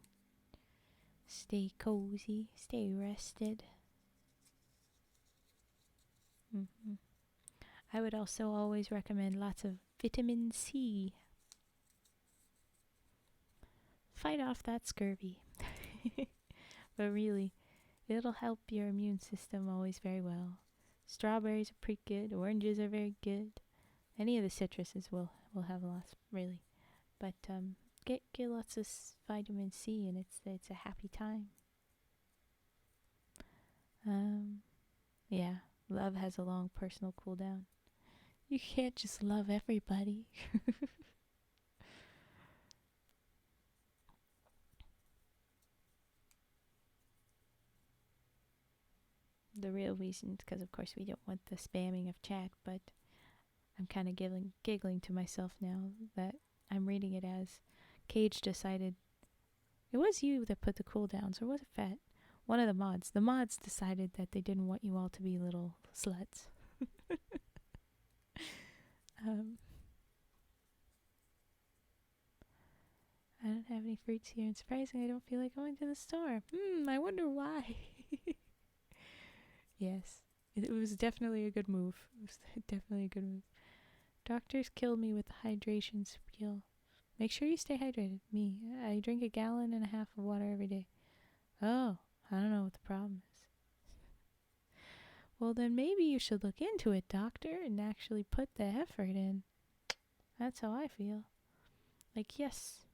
[SPEAKER 1] Stay cozy. Stay rested. I would also always recommend lots of vitamin C. fight off that scurvy. But really, it'll help your immune system always very well. Strawberries are pretty good. Oranges are very good. Any of the citruses will have lots, really. But get lots of vitamin C, and it's a happy time. Yeah, love has a long personal cooldown. You can't just love everybody. The real reason is because, of course, we don't want the spamming of chat, but I'm kind of giggling to myself now that I'm reading it as Cage decided. It was you that put the cooldowns, or was it Fat? One of the mods. The mods decided that they didn't want you all to be little sluts. I don't have any fruits here, and surprisingly, I don't feel like going to the store. I wonder why. Yes, it was definitely a good move. It was definitely a good move. Doctors killed me with the hydration spiel. Make sure you stay hydrated. Me, I drink 1.5 gallons of water every day. Oh, I don't know what the problem is. Well, then maybe you should look into it, doctor, and actually put the effort in. That's how I feel. Like, yes,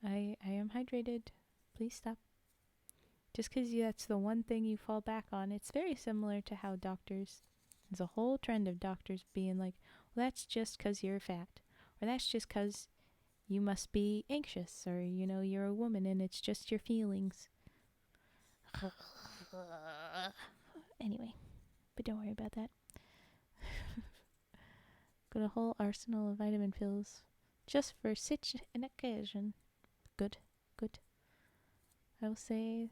[SPEAKER 1] I am hydrated. Please stop. Just because that's the one thing you fall back on. It's very similar to how doctors, there's a whole trend of doctors being like, well, that's just because you're fat. Or that's just because you must be anxious. Or, you're a woman and it's just your feelings. Anyway, but don't worry about that. Got a whole arsenal of vitamin pills just for such an occasion. Good. I will say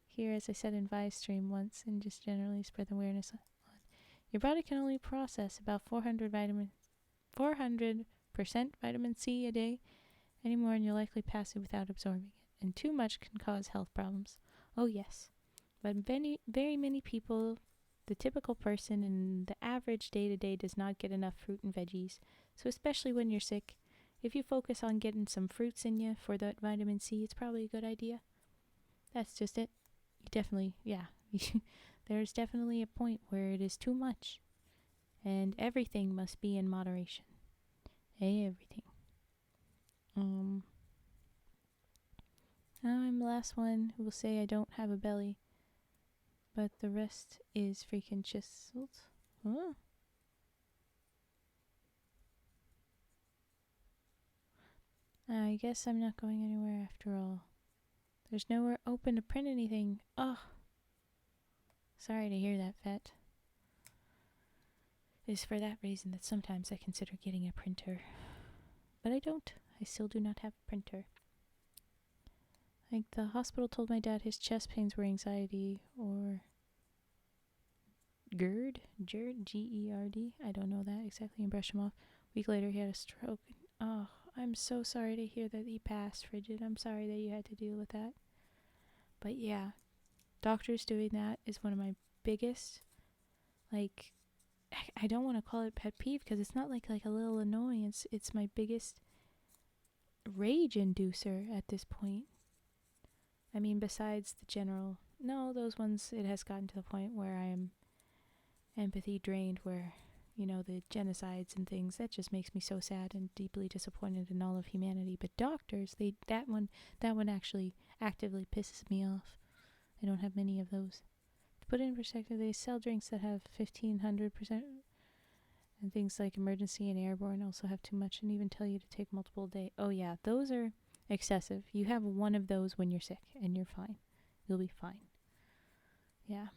[SPEAKER 1] here, as I said in Vi's stream once, and just generally spread the awareness on, your body can only process about 400% vitamin C a day. Any more and you'll likely pass it without absorbing it. And too much can cause health problems. Oh yes. But very many people, the typical person in the average day-to-day does not get enough fruit and veggies. So especially when you're sick, if you focus on getting some fruits in you for that vitamin C, it's probably a good idea. That's just it. You definitely, yeah. There's definitely a point where it is too much. And everything must be in moderation. Everything. Now I'm the last one who will say I don't have a belly. But the rest is freaking chiseled. Huh? I guess I'm not going anywhere after all. There's nowhere open to print anything. Oh. Sorry to hear that, Vet. It is for that reason that sometimes I consider getting a printer. But I don't. I still do not have a printer. Like, the hospital told my dad his chest pains were anxiety, or GERD? G-E-R-D? I don't know that exactly, and brushed him off. A week later, he had a stroke. Oh, I'm so sorry to hear that he passed, Frigid. I'm sorry that you had to deal with that. But yeah, doctors doing that is one of my biggest, like, I don't want to call it pet peeve because it's not like a little annoyance. It's my biggest rage inducer at this point. I mean, besides the general, no, those ones, it has gotten to the point where I am empathy drained, where, the genocides and things, that just makes me so sad and deeply disappointed in all of humanity. But doctors, that one actually actively pisses me off. I don't have many of those. To put it in perspective, they sell drinks that have 1,500%, and things like emergency and airborne also have too much, and even tell you to take multiple a day. Oh yeah, those are excessive. You have one of those when you're sick, and you're fine. You'll be fine. Yeah.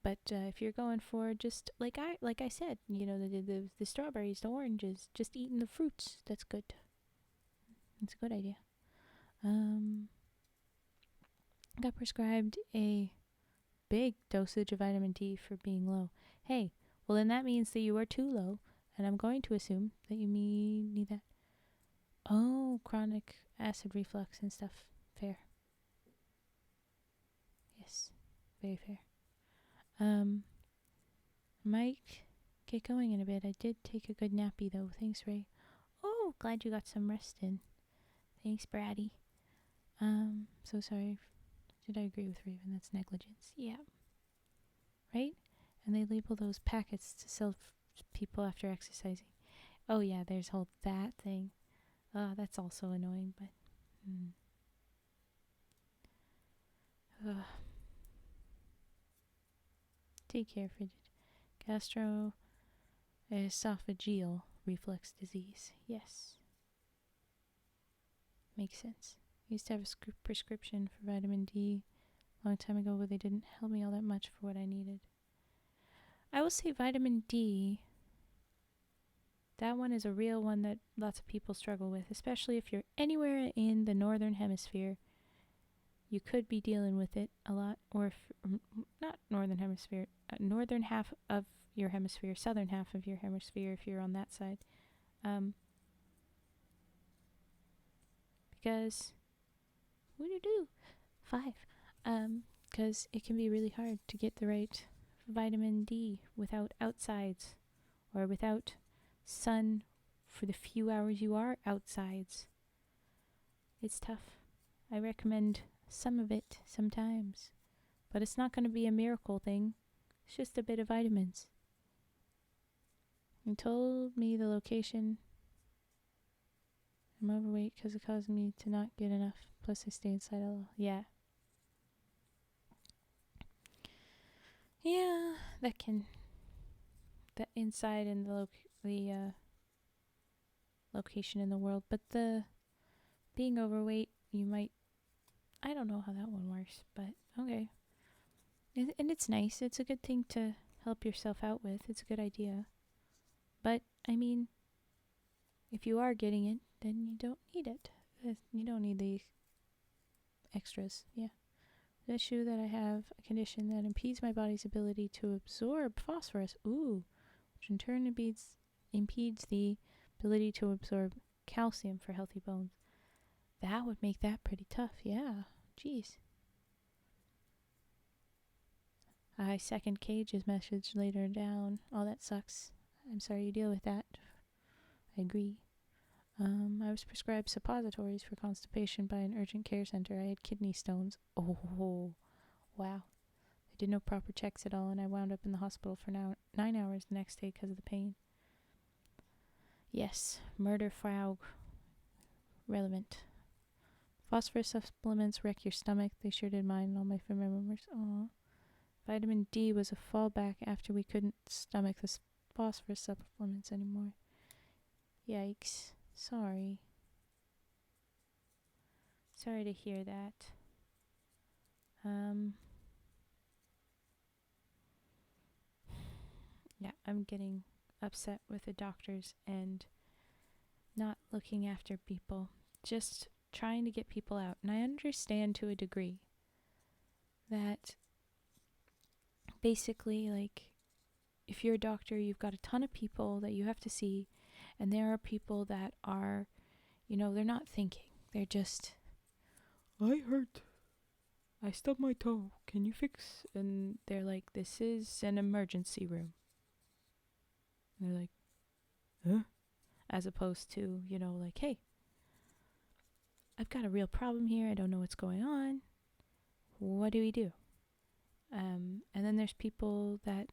[SPEAKER 1] But if you're going for just like I said, the strawberries, the oranges, just eating the fruits, that's good. That's a good idea. Got prescribed a big dosage of vitamin D for being low. Hey, well then that means that you are too low, and I'm going to assume that you need that. Oh, chronic acid reflux and stuff. Fair. Yes, very fair. Might get going in a bit. I did take a good nappy though. Thanks, Ray. Oh, glad you got some rest in. Thanks, Bratty. So sorry. Did I agree with Raven? That's negligence. Yeah. Right? And they label those packets to sell people after exercising. Oh yeah, there's whole that thing. That's also annoying, but take care, Frigid. Gastroesophageal reflux disease. Yes. Makes sense. I used to have a prescription for vitamin D a long time ago, but they didn't help me all that much for what I needed. I will say vitamin D, that one is a real one that lots of people struggle with, especially if you're anywhere in the northern hemisphere. You could be dealing with it a lot, or if not northern hemisphere, northern half of your hemisphere, southern half of your hemisphere if you're on that side. Because what do you do? 5. Because it can be really hard to get the right vitamin D without outsides or without sun for the few hours you are outsides. It's tough. I recommend some of it sometimes, but it's not going to be a miracle thing. It's just a bit of vitamins. He told me the location. I'm overweight because it caused me to not get enough. Plus I stay inside a lot. Yeah. Yeah, that inside and the location in the world, but the being overweight, you might, I don't know how that one works, but okay. And it's nice. It's a good thing to help yourself out with. It's a good idea. But, I mean, if you are getting it, then you don't need it. You don't need the extras. Yeah. The issue that I have a condition that impedes my body's ability to absorb phosphorus. Ooh. Which in turn impedes the ability to absorb calcium for healthy bones. That would make that pretty tough. Yeah. Jeez. I second Cage's message later down. Oh, that sucks. I'm sorry you deal with that. I agree. I was prescribed suppositories for constipation by an urgent care center. I had kidney stones. Oh, wow. They did no proper checks at all, and I wound up in the hospital for 9 hours the next day because of the pain. Yes, murder frog. Relevant. Phosphorus supplements wreck your stomach. They sure did mine and all my family members. Aww. Vitamin D was a fallback after we couldn't stomach the phosphorus supplements anymore. Yikes. Sorry. Sorry to hear that. Yeah, I'm getting upset with the doctors and not looking after people. Just trying to get people out. And I understand to a degree that basically, like, if you're a doctor, you've got a ton of people that you have to see, and there are people that are, they're not thinking. They're just, I hurt. I stubbed my toe. Can you fix? And they're like, this is an emergency room. And they're like, huh? As opposed to, like, hey, I've got a real problem here. I don't know what's going on. What do we do? And then there's people that,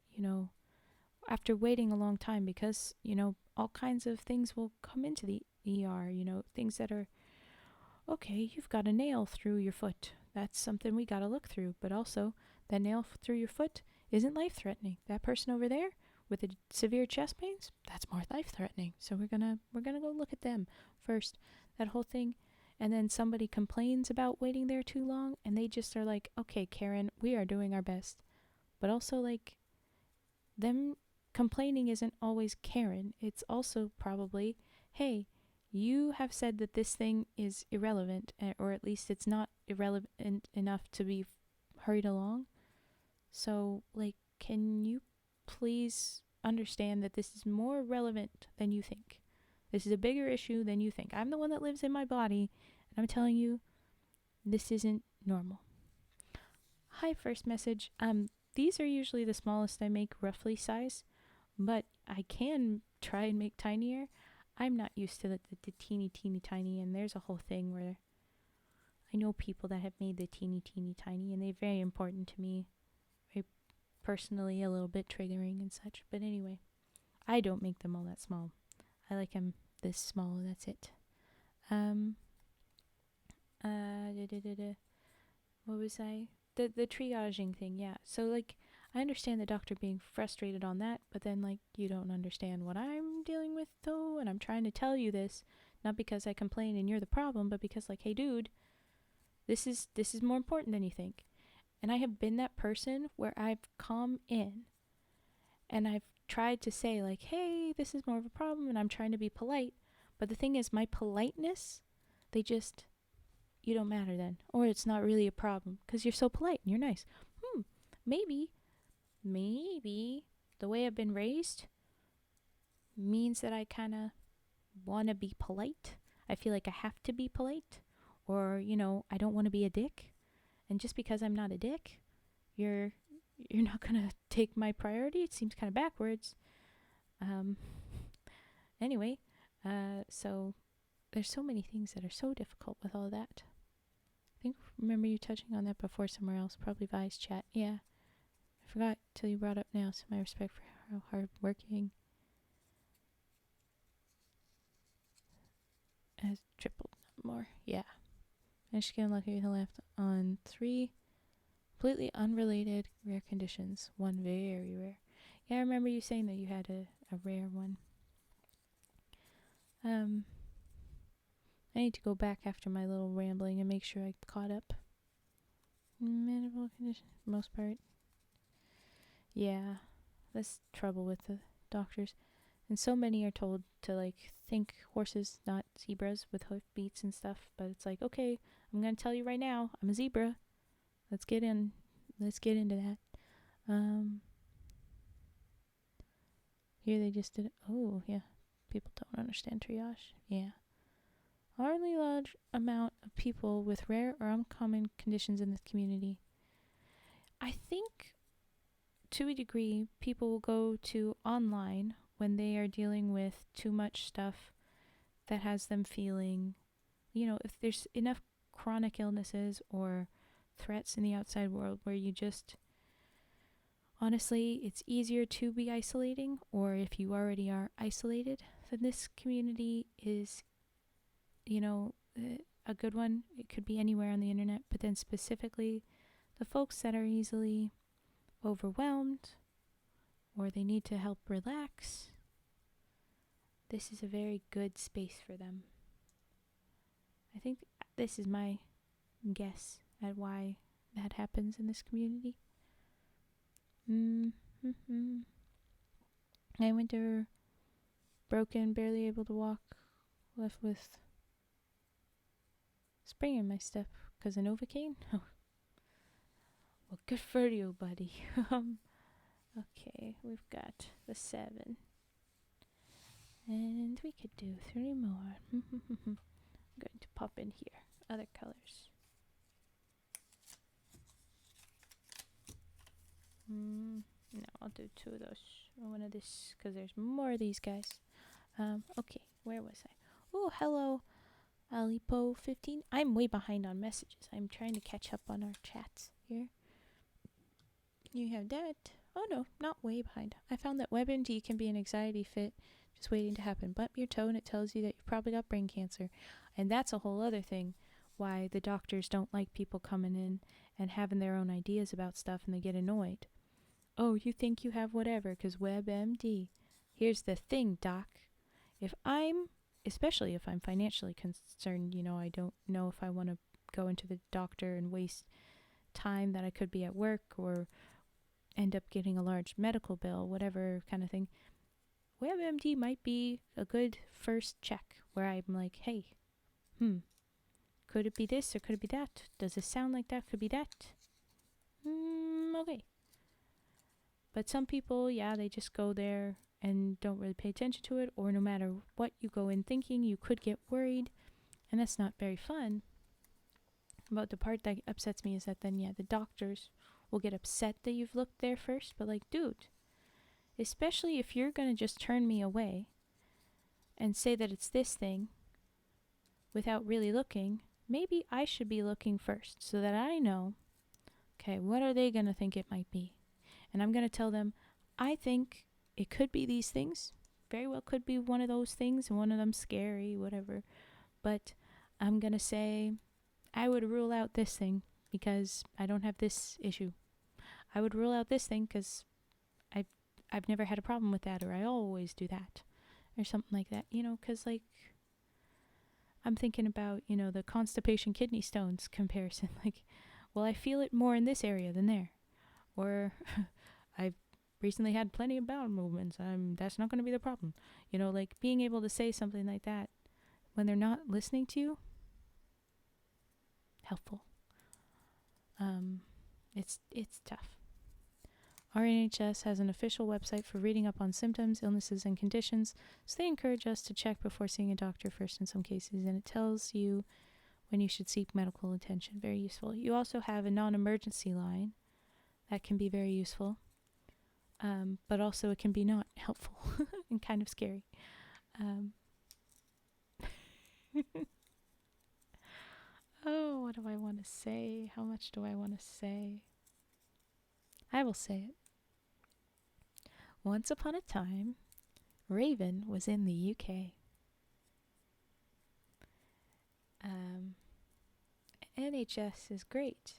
[SPEAKER 1] after waiting a long time, because, all kinds of things will come into the ER, things that are, okay, you've got a nail through your foot. That's something we got to look through. But also, that nail through your foot isn't life-threatening. That person over there with the severe chest pains, that's more life-threatening. So we're gonna go look at them first. That whole thing. And then somebody complains about waiting there too long, and they just are like, okay, Karen, we are doing our best. But also, like, them complaining isn't always Karen. It's also probably, hey, you have said that this thing is irrelevant, or at least it's not irrelevant enough to be hurried along. So, like, can you please understand that this is more relevant than you think? This is a bigger issue than you think. I'm the one that lives in my body, and I'm telling you, this isn't normal. Hi, first message. These are usually the smallest I make, roughly size, but I can try and make tinier. I'm not used to the teeny, teeny, tiny, and there's a whole thing where I know people that have made the teeny, teeny, tiny, and they're very important to me, very personally, a little bit triggering and such. But anyway, I don't make them all that small. I like them this small, and that's it. What was I? The triaging thing, yeah. So, like, I understand the doctor being frustrated on that, but then, like, you don't understand what I'm dealing with, though, and I'm trying to tell you this, not because I complain and you're the problem, but because, like, hey, dude, this is more important than you think. And I have been that person where I've come in and I've tried to say, like, hey, this is more of a problem, and I'm trying to be polite, but the thing is, my politeness, you don't matter then, or it's not really a problem because you're so polite and you're nice. Maybe the way I've been raised means that I kind of want to be polite. I feel like I have to be polite, or I don't want to be a dick. And just because I'm not a dick, you're not gonna take my priority. It seems kind of backwards. Anyway, so there's so many things that are so difficult with all that. Remember you touching on that before somewhere else, probably Vice chat. Yeah, I forgot till you brought up now. So my respect for how hardworking has tripled more. Yeah, and she got lucky with the left on 3 completely unrelated rare conditions. 1 very rare. Yeah, I remember you saying that you had a rare one. I need to go back after my little rambling and make sure I caught up. Medical condition, for the most part. Yeah, that's trouble with the doctors. And so many are told to, like, think horses, not zebras, with hoof beats and stuff. But it's like, okay, I'm going to tell you right now, I'm a zebra. Let's get into that. Here they just did it. Oh, yeah. People don't understand triage. Yeah. Hardly large amount of people with rare or uncommon conditions in this community. I think, to a degree, people will go to online when they are dealing with too much stuff that has them feeling, if there's enough chronic illnesses or threats in the outside world where you just, honestly, it's easier to be isolating, or if you already are isolated, then this community is a good one. It could be anywhere on the internet, but then specifically the folks that are easily overwhelmed or they need to help relax, this is a very good space for them. I think this is my guess at why that happens in this community. I went to broken, barely able to walk, left with spring in my step because of Novocaine. Well, good for you, buddy. Okay, we've got the 7. And we could do 3 more. I'm going to pop in here. Other colors. No, I'll do 2 of those. One of this, because there's more of these guys. Okay, where was I? Oh, hello, Alipo15. I'm way behind on messages. I'm trying to catch up on our chats here. You have that. Oh no, not way behind. I found that WebMD can be an anxiety fit just waiting to happen. Bump your toe and it tells you that you probably got brain cancer. And that's a whole other thing why the doctors don't like people coming in and having their own ideas about stuff and they get annoyed. Oh, you think you have whatever because WebMD. Here's the thing, doc. Especially if I'm financially concerned, I don't know if I want to go into the doctor and waste time that I could be at work or end up getting a large medical bill, whatever kind of thing. WebMD might be a good first check where I'm like, hey, could it be this or could it be that? Does it sound like that? Could be that? Okay. But some people, they just go there and don't really pay attention to it, or no matter what you go in thinking, you could get worried, and that's not very fun. But the part that upsets me is that then, the doctors will get upset that you've looked there first, but like, dude, especially if you're going to just turn me away, and say that it's this thing without really looking, maybe I should be looking first so that I know, okay, what are they going to think it might be? And I'm going to tell them, I think it could be these things. Very well could be one of those things, and one of them scary, whatever. But I'm going to say, I would rule out this thing because I don't have this issue. I would rule out this thing because I've never had a problem with that, or I always do that, or something like that, because, like, I'm thinking about, the constipation kidney stones comparison. Like, well, I feel it more in this area than there. Or I've recently had plenty of bowel movements. That's not going to be the problem. Like, being able to say something like that when they're not listening to you, helpful. It's tough. Our NHS has an official website for reading up on symptoms, illnesses, and conditions, so they encourage us to check before seeing a doctor first in some cases, and it tells you when you should seek medical attention. Very useful. You also have a non-emergency line that can be very useful, but also it can be not helpful and kind of scary. Oh, what do I want to say? How much do I want to say? I will say it. Once upon a time, Raven was in the UK. NHS is great,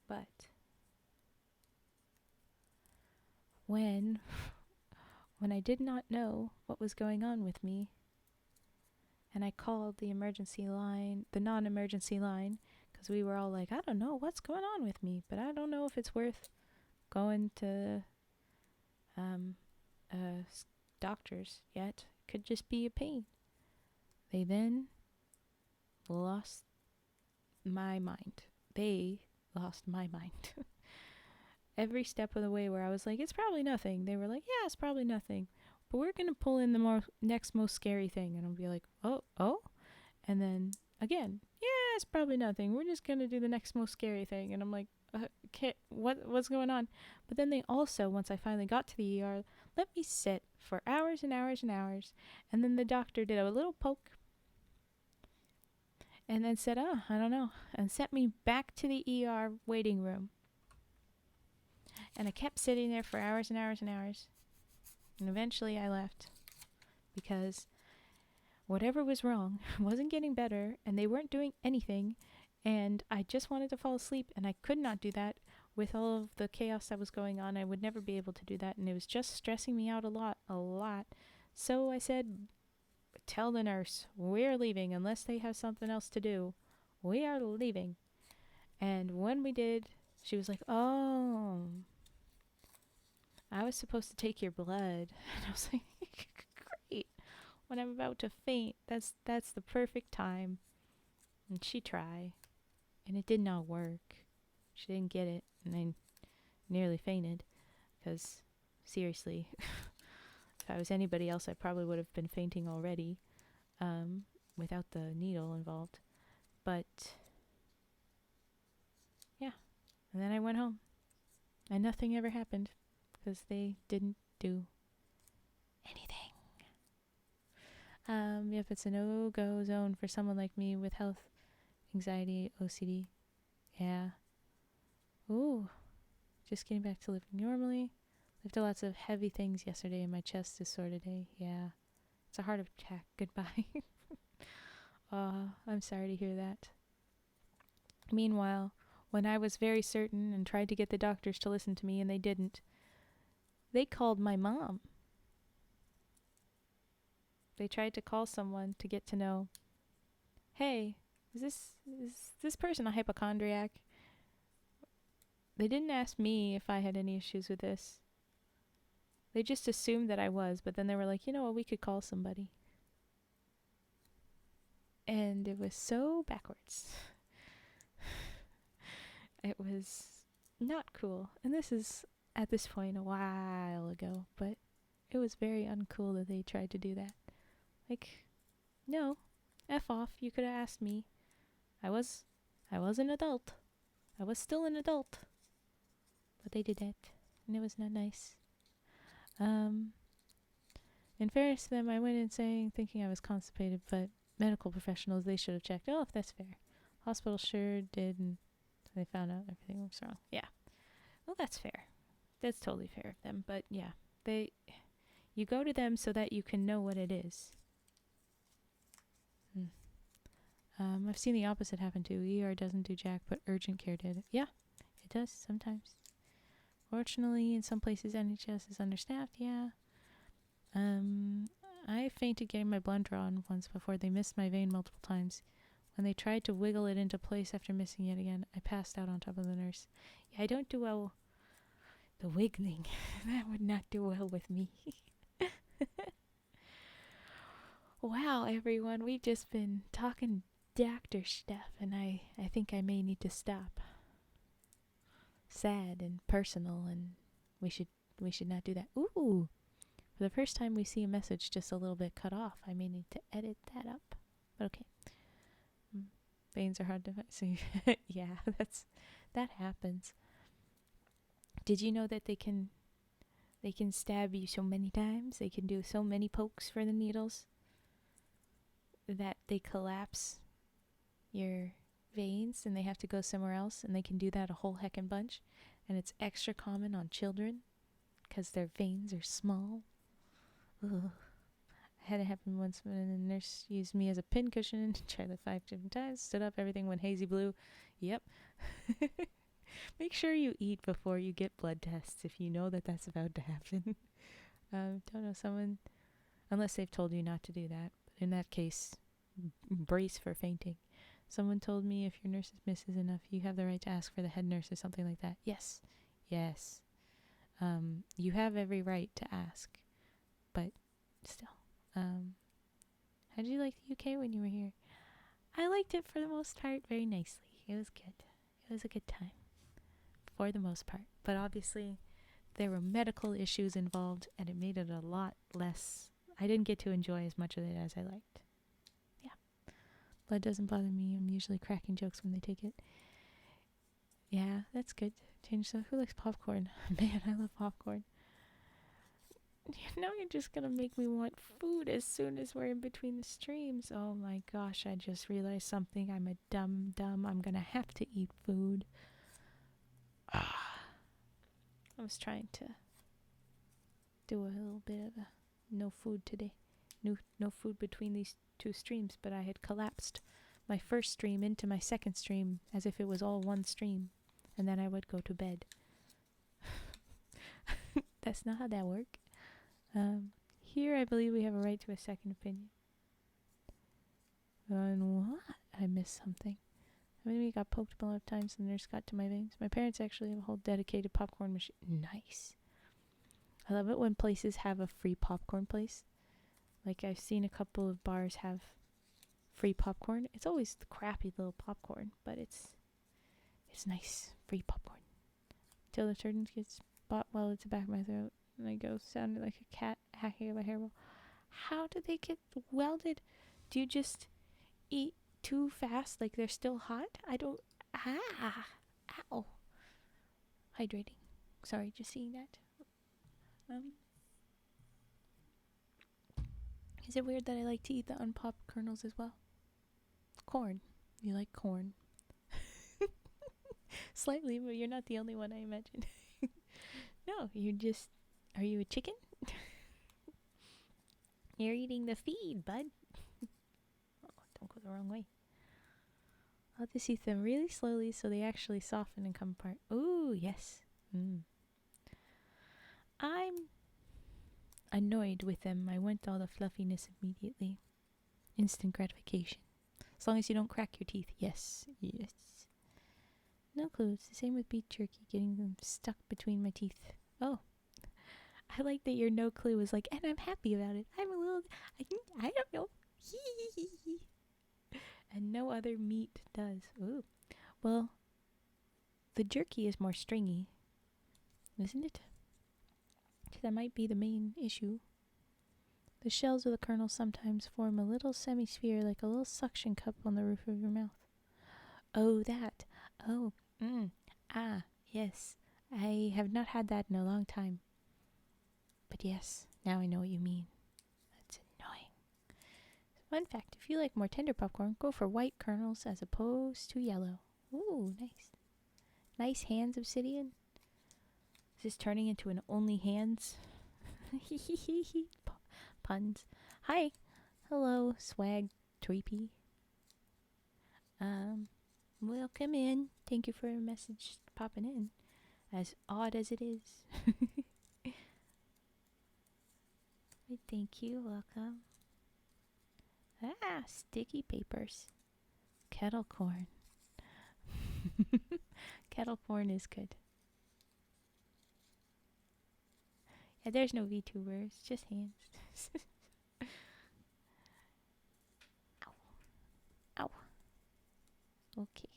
[SPEAKER 1] but when I did not know what was going on with me, and I called the emergency line, the non-emergency line, because we were all like, I don't know what's going on with me, but I don't know if it's worth going to doctors yet. Could just be a pain. They then lost my mind. They lost my mind. Every step of the way where I was like, it's probably nothing. They were like, yeah, it's probably nothing. But we're going to pull in the next most scary thing. And I'll be like, oh? And then again, yeah, it's probably nothing. We're just going to do the next most scary thing. And I'm like, okay, what's going on? But then they also, once I finally got to the ER, let me sit for hours and hours and hours. And then the doctor did a little poke and then said, I don't know, and sent me back to the ER waiting room. And I kept sitting there for hours and hours and hours. And eventually I left because whatever was wrong wasn't getting better, and they weren't doing anything, and I just wanted to fall asleep, and I could not do that with all of the chaos that was going on. I would never be able to do that, and it was just stressing me out a lot. So I said, tell the nurse, we're leaving unless they have something else to do. We are leaving. And when we did, she was like, oh, I was supposed to take your blood. And I was like, great. When I'm about to faint, that's the perfect time. And she tried, and it did not work. She didn't get it, and I nearly fainted. Because, seriously, if I was anybody else, I probably would have been fainting already, without the needle involved. But, yeah. And then I went home. And nothing ever happened, because they didn't do anything. If it's a no-go zone for someone like me with health, anxiety, OCD. Yeah. Ooh. Just getting back to living normally. Lifted lots of heavy things yesterday, and my chest is sore today. Yeah. It's a heart attack. Goodbye. I'm sorry to hear that. Meanwhile, when I was very certain and tried to get the doctors to listen to me and they didn't, they called my mom. They tried to call someone to get to know, hey, is this person a hypochondriac? They didn't ask me if I had any issues with this. They just assumed that I was, but then they were like, you know what, we could call somebody. And it was so backwards. It was not cool. And this is, at this point, a while ago, but it was very uncool that they tried to do that. Like, no, F off, you could have asked me. I was an adult. I was still an adult. But they did that, and it was not nice. In fairness to them, I went in saying, thinking I was constipated, but medical professionals, they should have checked. Oh, if that's fair. Hospital sure did, and they found out everything was wrong. Yeah. Well, that's fair. That's totally fair of them. But yeah, you go to them so that you can know what it is. I've seen the opposite happen too. ER doesn't do jack, but urgent care did. Yeah, it does sometimes. Fortunately, in some places, NHS is understaffed. Yeah. I fainted getting my blood drawn once before. They missed my vein multiple times. When they tried to wiggle it into place after missing it again, I passed out on top of the nurse. Yeah, I don't do well. The wiggling. That would not do well with me. Wow, everyone. We've just been talking doctor stuff, and I think I may need to stop. Sad and personal, and we should not do that. Ooh. For the first time we see a message just a little bit cut off. I may need to edit that up. But okay. Veins are hard to see. Yeah, that happens. Did you know that they can stab you so many times? They can do so many pokes for the needles that they collapse your veins and they have to go somewhere else, and they can do that a whole heckin' bunch, and it's extra common on children because their veins are small. Ugh. I had it happen once when the nurse used me as a pincushion. Tried it 5 different times. Stood up, everything went hazy blue. Yep. Make sure you eat before you get blood tests if you know that that's about to happen. Don't know someone, unless they've told you not to do that. But in that case, brace for fainting. Someone told me if your nurse misses enough, you have the right to ask for the head nurse or something like that. Yes. You have every right to ask, but still. How did you like the UK when you were here? I liked it for the most part very nicely. It was good. It was a good time for the most part. But obviously, there were medical issues involved, and it made it a lot less. I didn't get to enjoy as much of it as I liked. Yeah. Blood doesn't bother me. I'm usually cracking jokes when they take it. Yeah, that's good. Change stuff. Who likes popcorn? Man, I love popcorn. Now you're just gonna make me want food as soon as we're in between the streams. Oh my gosh, I just realized something. I'm a dumb. I'm gonna have to eat food. I was trying to do a little bit of a no food today. No food between these two streams, but I had collapsed my first stream into my second stream as if it was all one stream, and then I would go to bed. That's not how that works. Here I believe we have a right to a second opinion. And what? I missed something. I mean, we got poked a lot of times and the nurse got to my veins. My parents actually have a whole dedicated popcorn machine. Nice. I love it when places have a free popcorn place. Like, I've seen a couple of bars have free popcorn. It's always the crappy little popcorn, but it's nice. Free popcorn. Till the turtle gets bought while it's the back of my throat. And I go sounding like a cat hacking a hairball. How do they get welded? Do you just eat too fast like they're still hot? I don't... Ow. Hydrating. Sorry, just seeing that. Is it weird that I like to eat the unpopped kernels as well? Corn. You like corn. Slightly, but you're not the only one, I imagine. No, you're just... Are you a chicken? You're eating the feed, bud. Oh, don't go the wrong way. I'll just eat them really slowly so they actually soften and come apart. Ooh, yes. I'm annoyed with them. I want all the fluffiness immediately. Instant gratification. As long as you don't crack your teeth. Yes. No clue. It's the same with beef jerky, getting them stuck between my teeth. Oh. I like that your no clue is like, and I'm happy about it. I'm a little, I don't know. And no other meat does. Ooh. Well, the jerky is more stringy, isn't it? That might be the main issue. The shells of the kernels sometimes form a little semi-sphere like a little suction cup on the roof of your mouth. Oh, that. Oh, yes. I have not had that in a long time. But yes, now I know what you mean. Fun fact, if you like more tender popcorn, go for white kernels as opposed to yellow. Ooh, nice. Nice hands, Obsidian. Is this turning into an only hands? Puns. Hi. Hello, swag Tweepy. Welcome in. Thank you for your message popping in. As odd as it is. Thank you. Welcome. Ah, sticky papers. Kettle corn. Kettle corn is good. Yeah, there's no VTubers, just hands. Ow. Ow. Okay.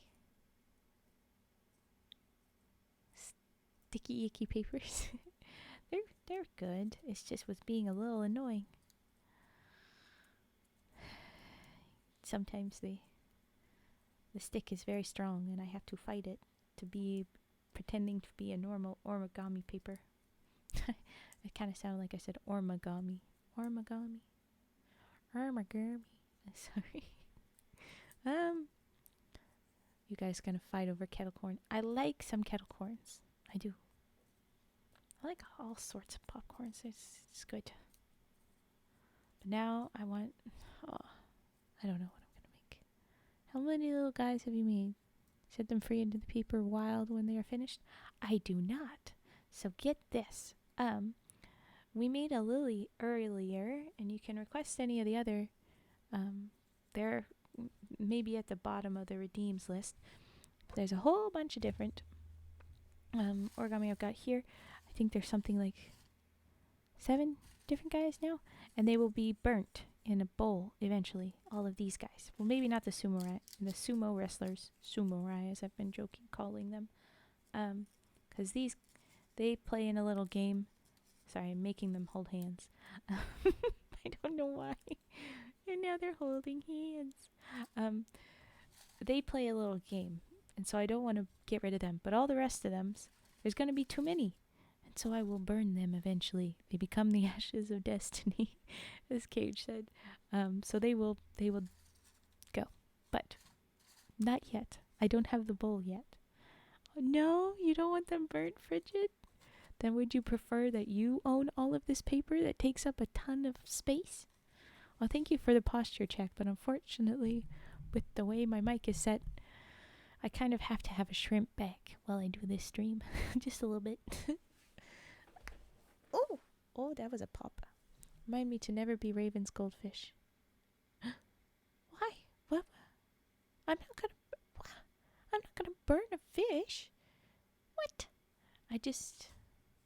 [SPEAKER 1] Sticky icky papers. they're good. It's just was being a little annoying. Sometimes the stick is very strong and I have to fight it to be pretending to be a normal origami paper. It kind of sounded like I said ormagami. Ormagami. Ormagami. Sorry. You guys gonna fight over kettle corn? I like some kettle corns. I do. I like all sorts of popcorns. It's good. But now I want... Oh, I don't know what I'm gonna make. How many little guys have you made? Set them free into the paper wild when they are finished? I do not. So get this. We made a lily earlier, and you can request any of the other. They're maybe at the bottom of the redeems list. There's a whole bunch of different origami I've got here. I think there's something like 7 different guys now, and they will be burnt in a bowl eventually. All of these guys. Well, maybe not the sumo wrestlers, sumorai as I've been joking calling them, because they play in a little game. Sorry, I'm making them hold hands. I don't know why. And now they're holding hands. They play a little game, and so I don't want to get rid of them. But all the rest of them, there's going to be too many. And so I will burn them eventually. They become the ashes of destiny, as Cage said. So they will go. But not yet. I don't have the bowl yet. Oh, no, you don't want them burnt, Frigid? Then would you prefer that you own all of this paper that takes up a ton of space? Well, thank you for the posture check, but unfortunately, with the way my mic is set, I kind of have to have a shrimp bag while I do this stream. Just a little bit. Oh, that was a pop. Remind me to never be Raven's goldfish. Why? What? I'm not gonna burn a fish. What? I just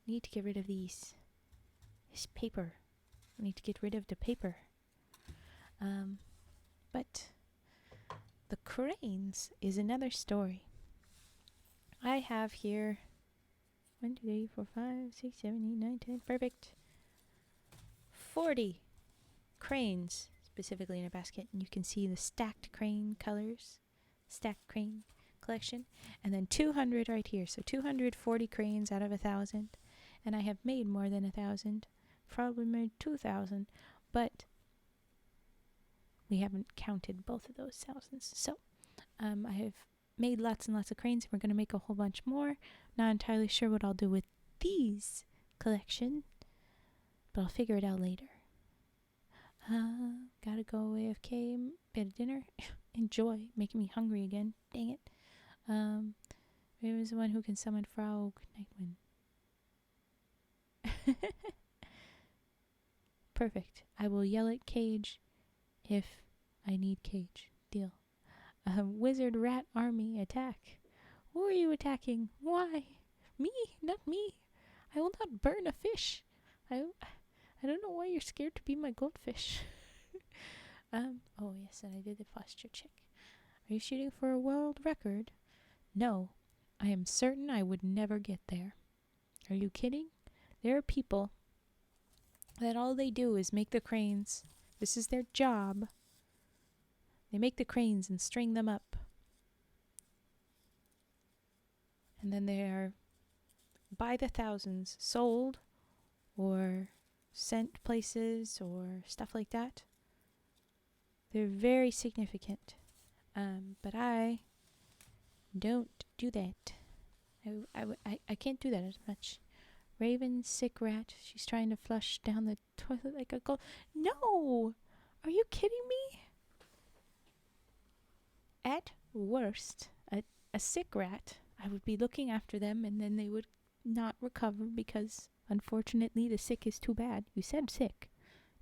[SPEAKER 1] need to get rid of this paper. I need to get rid of the paper. But the cranes is another story. I have here 1, 2, 3, 4, 5, 6, 7, 8, 9, 10. Perfect. 40 cranes specifically in a basket, and you can see the stacked crane colors, stacked crane collection, and then 200 right here. So 240 cranes out of 1,000, and I have made more than 1,000. Probably made 2,000, but we haven't counted both of those thousands. So I have made lots and lots of cranes. We're going to make a whole bunch more. Not entirely sure what I'll do with these collection, but I'll figure it out later. Gotta go AFK, bit of dinner. Enjoy, making me hungry again. Dang it. Raven is the one who can summon Frau Nightwind. Perfect. I will yell at Cage if I need Cage. Deal. Wizard rat army attack. Who are you attacking? Why? Me? Not me. I will not burn a fish. I don't know why you're scared to be my goldfish. Oh yes, and I did the posture check. Are you shooting for a world record? No. I am certain I would never get there. Are you kidding? There are people that all they do is make the cranes. This is their job. They make the cranes and string them up. And then they are, by the thousands, sold or sent places or stuff like that. They're very significant. But I don't do that. I can't do that as much. Raven, sick rat. She's trying to flush down the toilet like a gold. No! Are you kidding me? At worst, a sick rat, I would be looking after them and then they would not recover because, unfortunately, the sick is too bad. You said sick,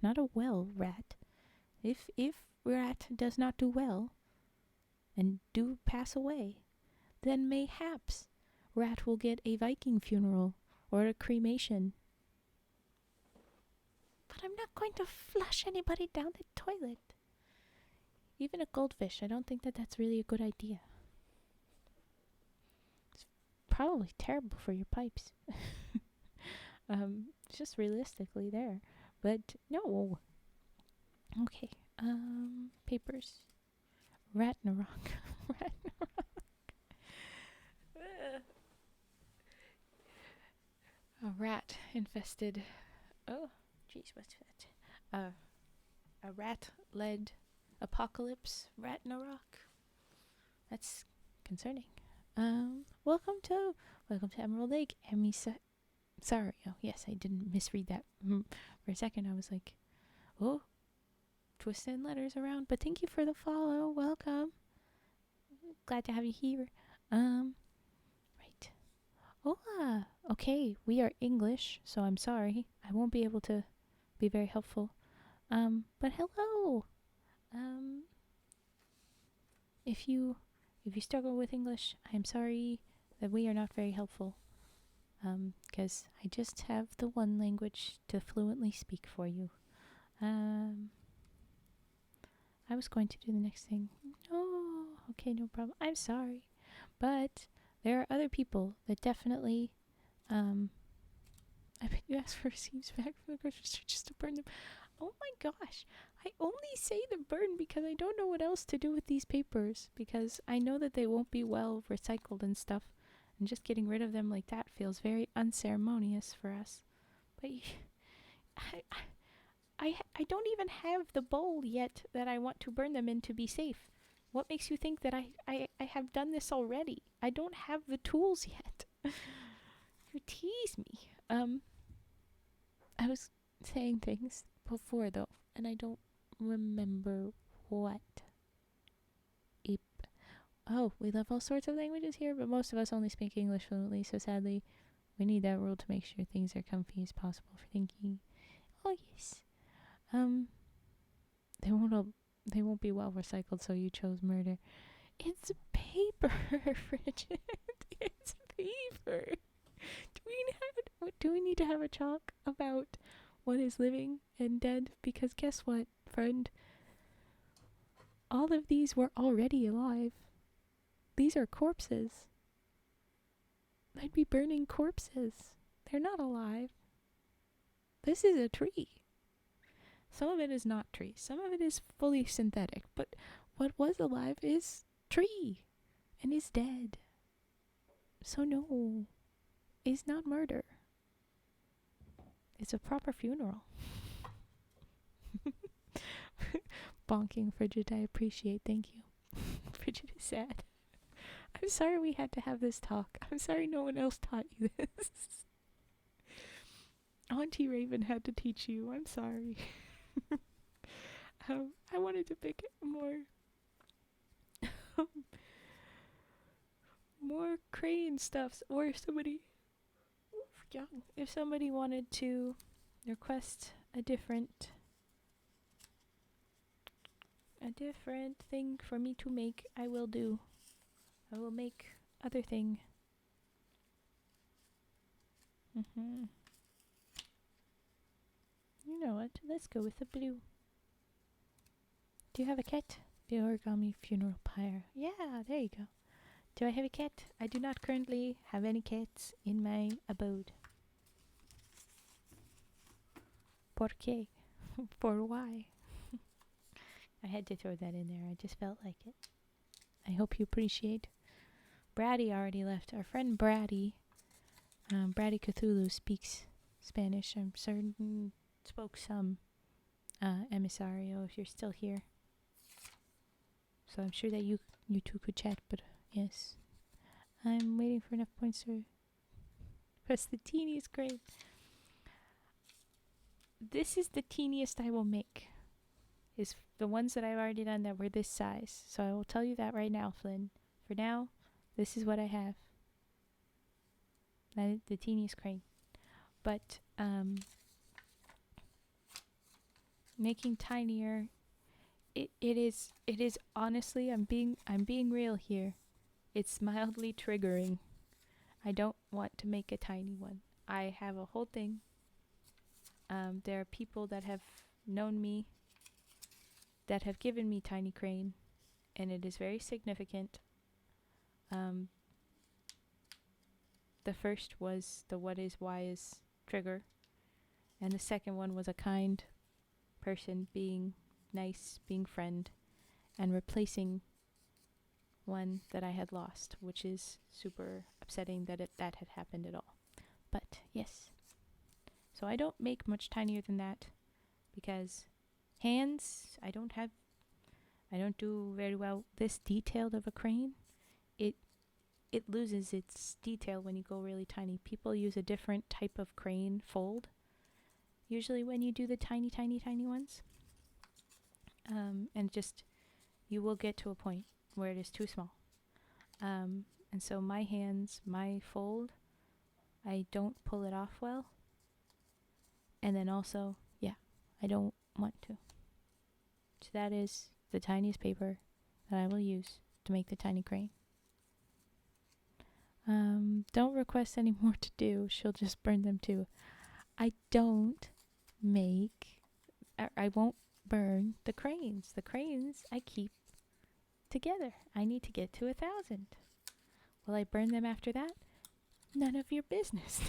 [SPEAKER 1] not a well rat. If rat does not do well and do pass away, then mayhaps rat will get a Viking funeral or a cremation. But I'm not going to flush anybody down the toilet. Even a goldfish, I don't think that that's really a good idea. It's probably terrible for your pipes. Just realistically there. But no. Okay. Papers. Ragnarok. Ragnarok. A rat infested. Oh, jeez, what's that? A rat-led apocalypse. Ragnarok. That's concerning. Welcome to Emerald Lake. Sorry. Oh, yes, I didn't misread that. For a second, I was like, oh, twisting letters around. But thank you for the follow. Welcome. Glad to have you here. Right. Hola. Okay, we are English, so I'm sorry. I won't be able to be very helpful. But hello. If you struggle with English, I'm sorry that we are not very helpful. Because I just have the one language to fluently speak for you. I was going to do the next thing. Oh, okay, no problem. I'm sorry. But there are other people that definitely, I bet you asked for receipts back from the grocery store just to burn them. Oh my gosh. I only say the burn because I don't know what else to do with these papers. Because I know that they won't be well recycled and stuff. And just getting rid of them like that feels very unceremonious for us. But I don't even have the bowl yet that I want to burn them in to be safe. What makes you think that I have done this already? I don't have the tools yet. You tease me. I was saying things before though, and I don't remember what. Oh, we love all sorts of languages here, but most of us only speak English fluently, so sadly, we need that rule to make sure things are comfy as possible for thinking. Oh, yes. They won't be well recycled, so you chose murder. It's paper, Bridget. It's paper. Do we need to have a talk about what is living and dead? Because guess what, friend? All of these were already alive. These are corpses. I'd be burning corpses. They're not alive. This is a tree. Some of it is not tree. Some of it is fully synthetic. But what was alive is tree and is dead. So no, it's not murder. It's a proper funeral. Bonking, Frigid, I appreciate. Thank you. Frigid is sad. I'm sorry we had to have this talk. I'm sorry no one else taught you this. Auntie Raven had to teach you. I'm sorry. I wanted to pick more crane stuffs, or if somebody wanted to request a different thing for me to make, I will do. I will make other thing. You know what? Let's go with the blue. Do you have a cat? The origami funeral pyre. Yeah, there you go. Do I have a cat? I do not currently have any cats in my abode. ¿Por qué? For why? I had to throw that in there. I just felt like it. I hope you appreciate. Brady already left. Our friend Brady, Brady Cthulhu speaks Spanish. I'm certain spoke some. Emisario, if you're still here. So I'm sure that you two could chat, but yes. I'm waiting for enough points to press the teeniest crane. This is the teeniest I will make. Is the ones that I've already done that were this size. So I will tell you that right now, Flynn. For now, this is what I have. The teeniest crane. But making tinier, it is honestly, I'm being real here. It's mildly triggering. I don't want to make a tiny one. I have a whole thing. There are people that have known me that have given me tiny crane, and it is very significant. The first was the what is, why is trigger, and the second one was a kind person being nice, being friend, and replacing one that I had lost, which is super upsetting that that had happened at all. But yes, so I don't make much tinier than that because hands, I don't do very well this detailed of a crane. It loses its detail when you go really tiny. People use a different type of crane fold usually when you do the tiny ones, and just you will get to a point where it is too small. And so my hands, my fold, I don't pull it off well, and then also, I don't want to. So that is the tiniest paper that I will use to make the tiny crane. Don't request any more to do. She'll just burn them too. I don't make, I won't burn the cranes. The cranes I keep together. I need to get to 1,000. Will I burn them after that? None of your business.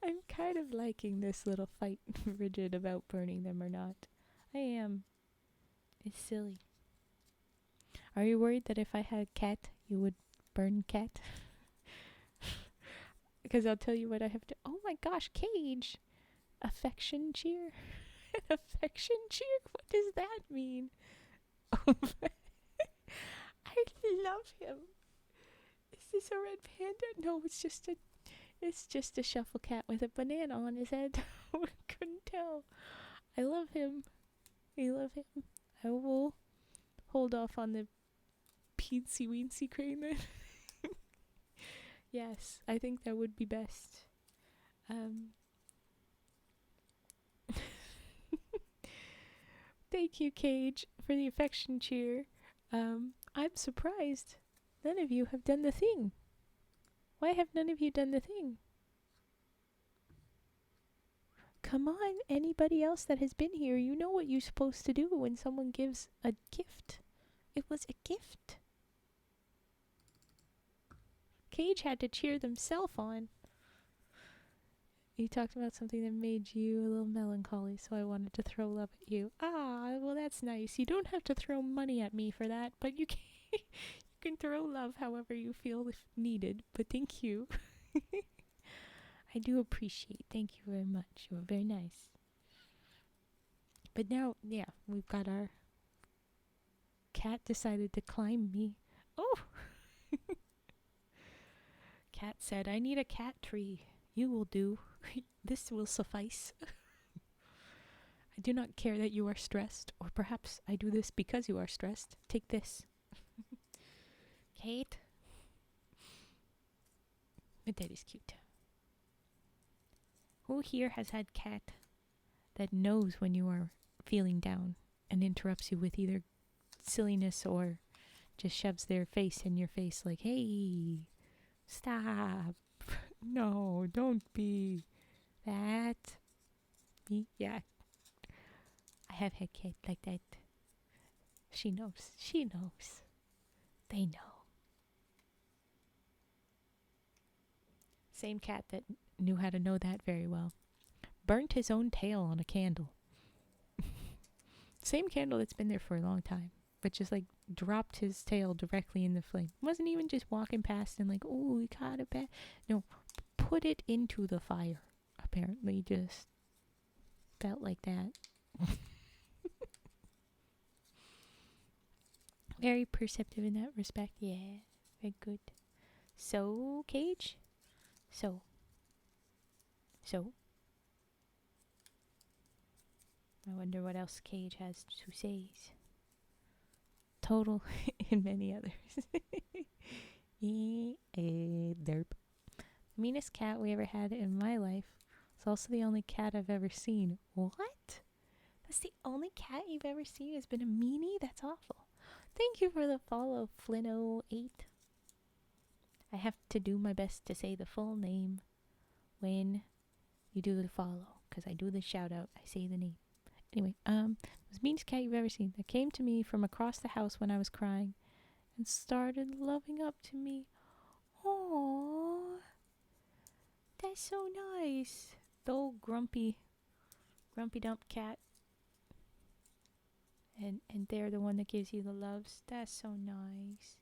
[SPEAKER 1] I'm kind of liking this little fight rigid about burning them or not. I am. It's silly. Are you worried that if I had a cat, you would burn cat? Because I'll tell you what I have to. Oh my gosh, Cage! Affection cheer? Affection cheer? What does that mean? I love him. Is this a red panda? No, it's just a shuffle cat with a banana on his head. I couldn't tell. I love him. I love him. I will hold off on the Peensy Weensy crane then. Yes, I think that would be best. Thank you, Cage, for the affection cheer. I'm surprised none of you have done the thing. Why have none of you done the thing? Come on, anybody else that has been here, you know what you're supposed to do when someone gives a gift. It was a gift. Cage had to cheer themselves on. You talked about something that made you a little melancholy, so I wanted to throw love at you. Ah, well that's nice. You don't have to throw money at me for that, but you can, you can throw love however you feel if needed. But thank you. I do appreciate. Thank you very much. You were very nice. But now, we've got our cat decided to climb me. Oh! Cat said, I need a cat tree. You will do. This will suffice. I do not care that you are stressed, or perhaps I do this because you are stressed. Take this. Kate? But that is cute. Who here has had cat that knows when you are feeling down and interrupts you with either silliness or just shoves their face in your face like, hey, stop. No, don't be that. Me? Yeah. I have had cat like that. She knows. She knows. They know. Same cat that knew how to know that very well. Burnt his own tail on a candle. Same candle that's been there for a long time. But just like dropped his tail directly in the flame. Wasn't even just walking past and like, oh, we caught it back. No, put it into the fire. Apparently just felt like that. Very perceptive in that respect. Yeah, very good. So, Cage? So. I wonder what else Cage has to say. Total and many others. Derp. Meanest cat we ever had in my life. It's also the only cat I've ever seen. What? That's the only cat you've ever seen has been a meanie? That's awful. Thank you for the follow, Flino8. I have to do my best to say the full name when you do the follow, because I do the shout out. I say the name. Anyway, it was the meanest cat you've ever seen. That came to me from across the house when I was crying and started loving up to me. Aww. That's so nice. The old grumpy dump cat. And they're the one that gives you the loves. That's so nice.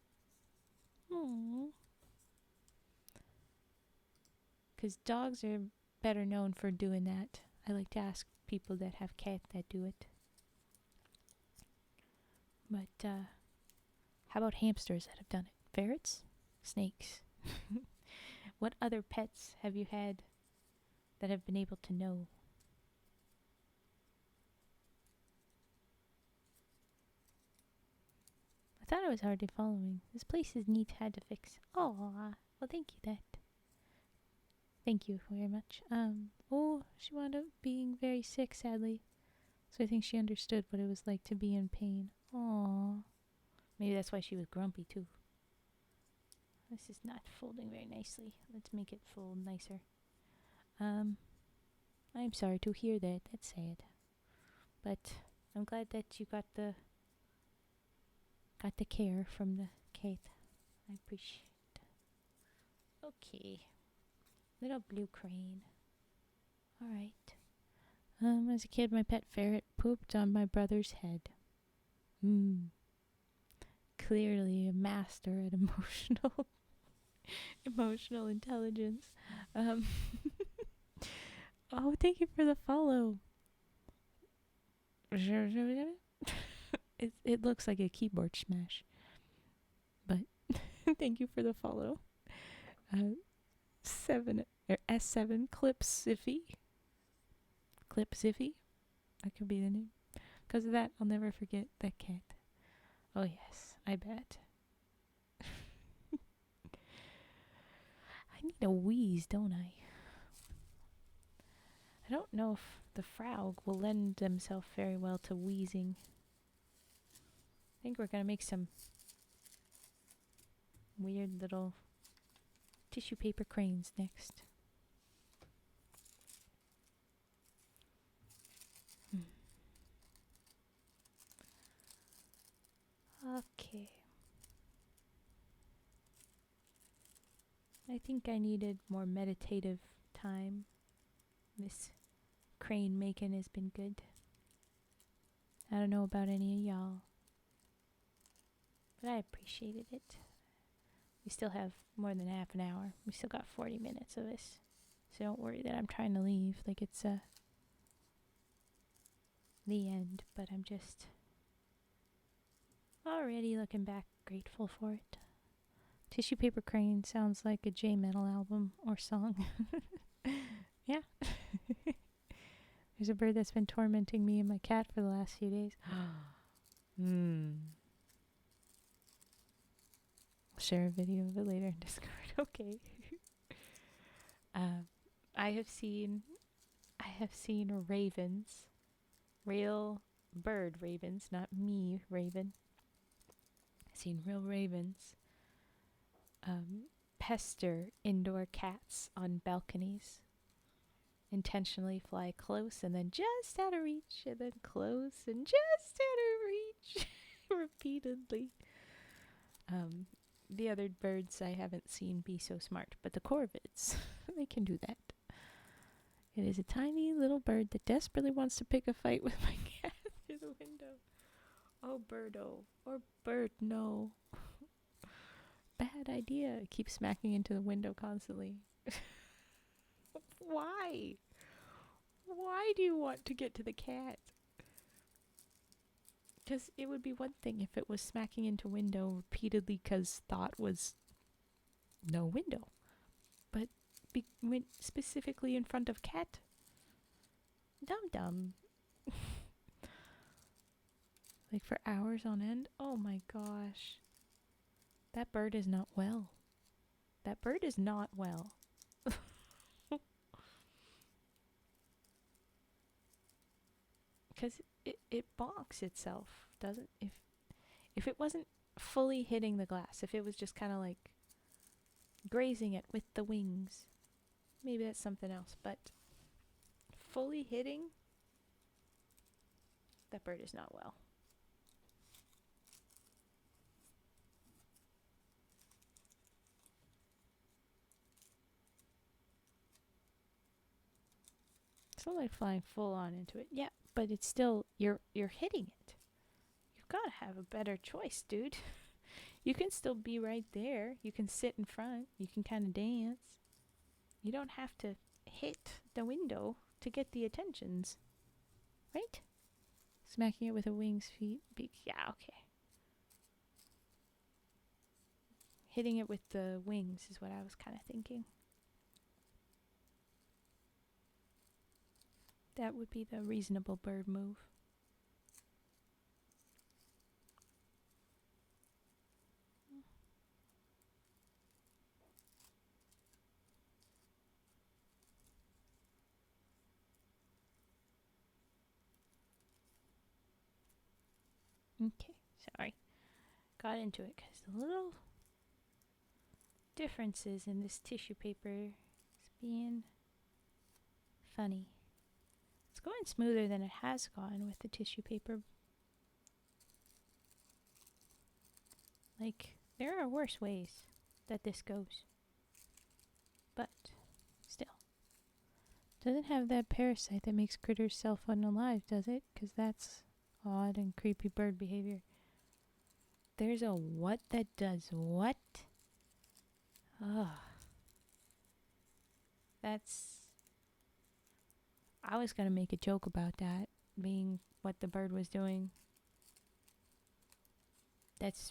[SPEAKER 1] Aww. Because dogs are better known for doing that. I like to ask people that have cats that do it. But how about hamsters that have done it? Ferrets? Snakes? What other pets have you had that have been able to know? I thought I was hardly following. This place is neat, had to fix. Oh, well, thank you, that. Thank you very much. Oh, she wound up being very sick, sadly. So I think she understood what it was like to be in pain. Aw. Maybe that's why she was grumpy, too. This is not folding very nicely. Let's make it fold nicer. I'm sorry to hear that. That's sad. But I'm glad that you got the care from the cat. I appreciate it. Okay. Little blue crane. Alright. As a kid, my pet ferret pooped on my brother's head. Clearly a master at emotional intelligence. Oh, thank you for the follow. It looks like a keyboard smash. But thank you for the follow. S7 Clipsiffy. That could be the name. Because of that, I'll never forget that cat. Oh yes, I bet. I need a wheeze, don't I? I don't know if the frog will lend themselves very well to wheezing. I think we're gonna make some weird little tissue paper cranes next. Okay. I think I needed more meditative time. This crane making has been good. I don't know about any of y'all, but I appreciated it. We still have more than half an hour. We still got 40 minutes of this. So don't worry that I'm trying to leave like it's the end, but I'm just already looking back grateful for it. Tissue Paper Crane sounds like a J Metal album or song. Yeah. There's a bird that's been tormenting me and my cat for the last few days. I'll share a video of it later in Discord. Okay. I have seen ravens, real bird ravens, not me raven. I've seen real ravens pester indoor cats on balconies. Intentionally fly close and then just out of reach, and then close and just out of reach repeatedly. The other birds I haven't seen be so smart, but the corvids, they can do that. It is a tiny little bird that desperately wants to pick a fight with my cat through the window. Oh, birdo. Or bird, no. Bad idea. I keep smacking into the window constantly. Why? Why do you want to get to the cat? Because it would be one thing if it was smacking into window repeatedly because thought was no window. But when specifically in front of cat? Dum-dum. Like for hours on end? Oh my gosh. That bird is not well. That bird is not well. Because it bonks itself, doesn't? If it wasn't fully hitting the glass, if it was just kind of like grazing it with the wings, maybe that's something else. But fully hitting, that bird is not well. It's not like flying full on into it. Yeah, but it's still you're hitting it. You've got to have a better choice, dude. You can still be right there. You can sit in front. You can kind of dance. You don't have to hit the window to get the attentions. Right? Smacking it with a wing's feet. Yeah, okay. Hitting it with the wings is what I was kind of thinking. That would be the reasonable bird move. Okay, sorry. Got into it because the little differences in this tissue paper is being funny. It's going smoother than it has gone with the tissue paper. Like, there are worse ways that this goes. But, still. Doesn't have that parasite that makes critters self-unalive, does it? Because that's odd and creepy bird behavior. There's a what that does what? Ugh. That's... I was gonna make a joke about that being what the bird was doing. That's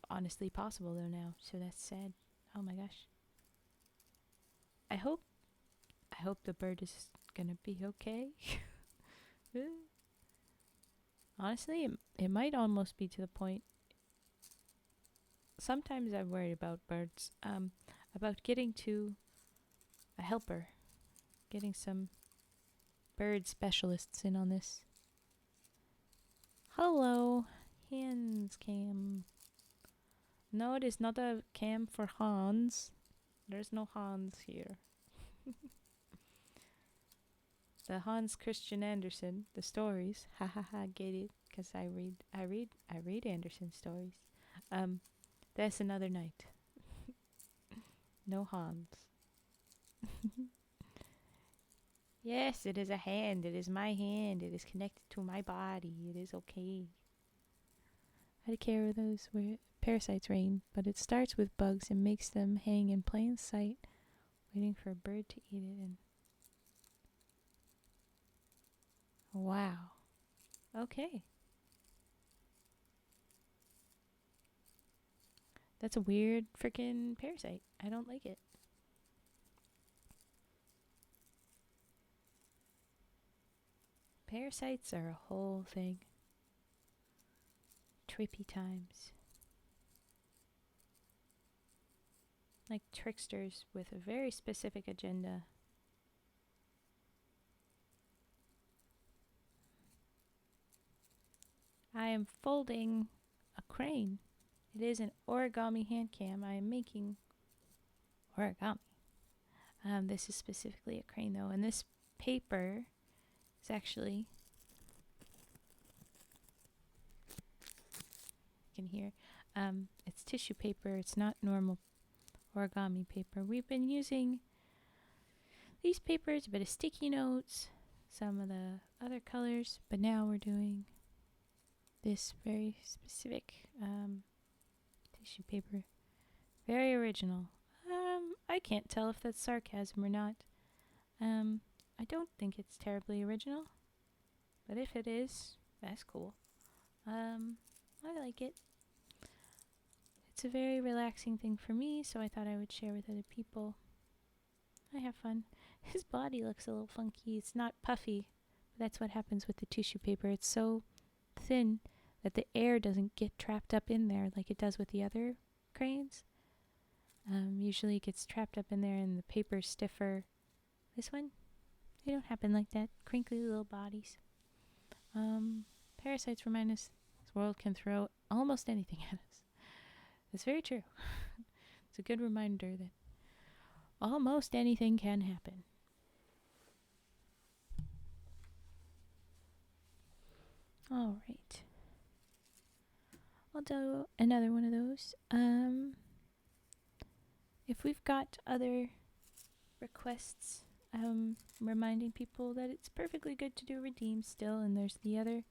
[SPEAKER 1] honestly possible though now, so that's sad. Oh my gosh. I hope the bird is gonna be okay. Honestly, it might almost be to the point. Sometimes I'm worried about birds. About getting to a helper, getting some bird specialists in on this. Hello, Hans cam. No, it is not a cam for Hans. There's no Hans here. The Hans Christian Andersen, the stories. Ha ha ha, get it? Because I read Andersen stories. That's another night. No Hans. Yes, it is a hand. It is my hand. It is connected to my body. It is okay. I had to care of those where parasites reign, but it starts with bugs and makes them hang in plain sight, waiting for a bird to eat it. And wow. Okay. That's a weird freaking parasite. I don't like it. Parasites are a whole thing. Trippy times. Like tricksters with a very specific agenda. I am folding a crane. It is an origami hand cam. I am making origami. This is specifically a crane though, and this paper is actually, you can hear, it's tissue paper. It's not normal origami paper. We've been using these papers, a bit of sticky notes, some of the other colors, but now we're doing this very specific tissue paper. Very original. I can't tell if that's sarcasm or not. I don't think it's terribly original, but if it is, that's cool. I like it. It's a very relaxing thing for me, so I thought I would share with other people. I have fun. His body looks a little funky. It's not puffy, but that's what happens with the tissue paper. It's so thin that the air doesn't get trapped up in there like it does with the other cranes. Usually it gets trapped up in there and the paper's stiffer. This one, they don't happen like that. Crinkly little bodies. Parasites remind us this world can throw almost anything at us. It's very true. It's a good reminder that almost anything can happen. All right. I'll do another one of those. If we've got other requests, reminding people that it's perfectly good to do redeems still, and there's the other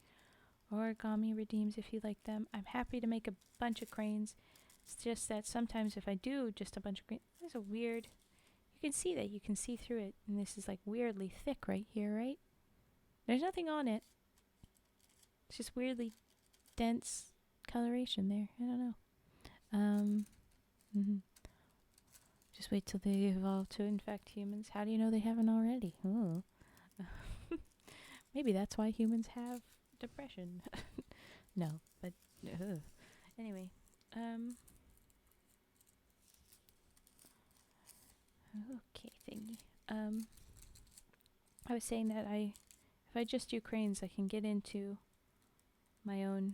[SPEAKER 1] origami redeems if you like them. I'm happy to make a bunch of cranes. It's just that sometimes if I do just a bunch of cranes, there's a weird, you can see that, you can see through it, and this is like weirdly thick right here, right? There's nothing on it. It's just weirdly dense coloration there. I don't know. Just wait till they evolve to infect humans. How do you know they haven't already? Oh. Maybe that's why humans have depression. No, but anyway. Okay, thingy. I was saying that if I just do cranes, I can get into my own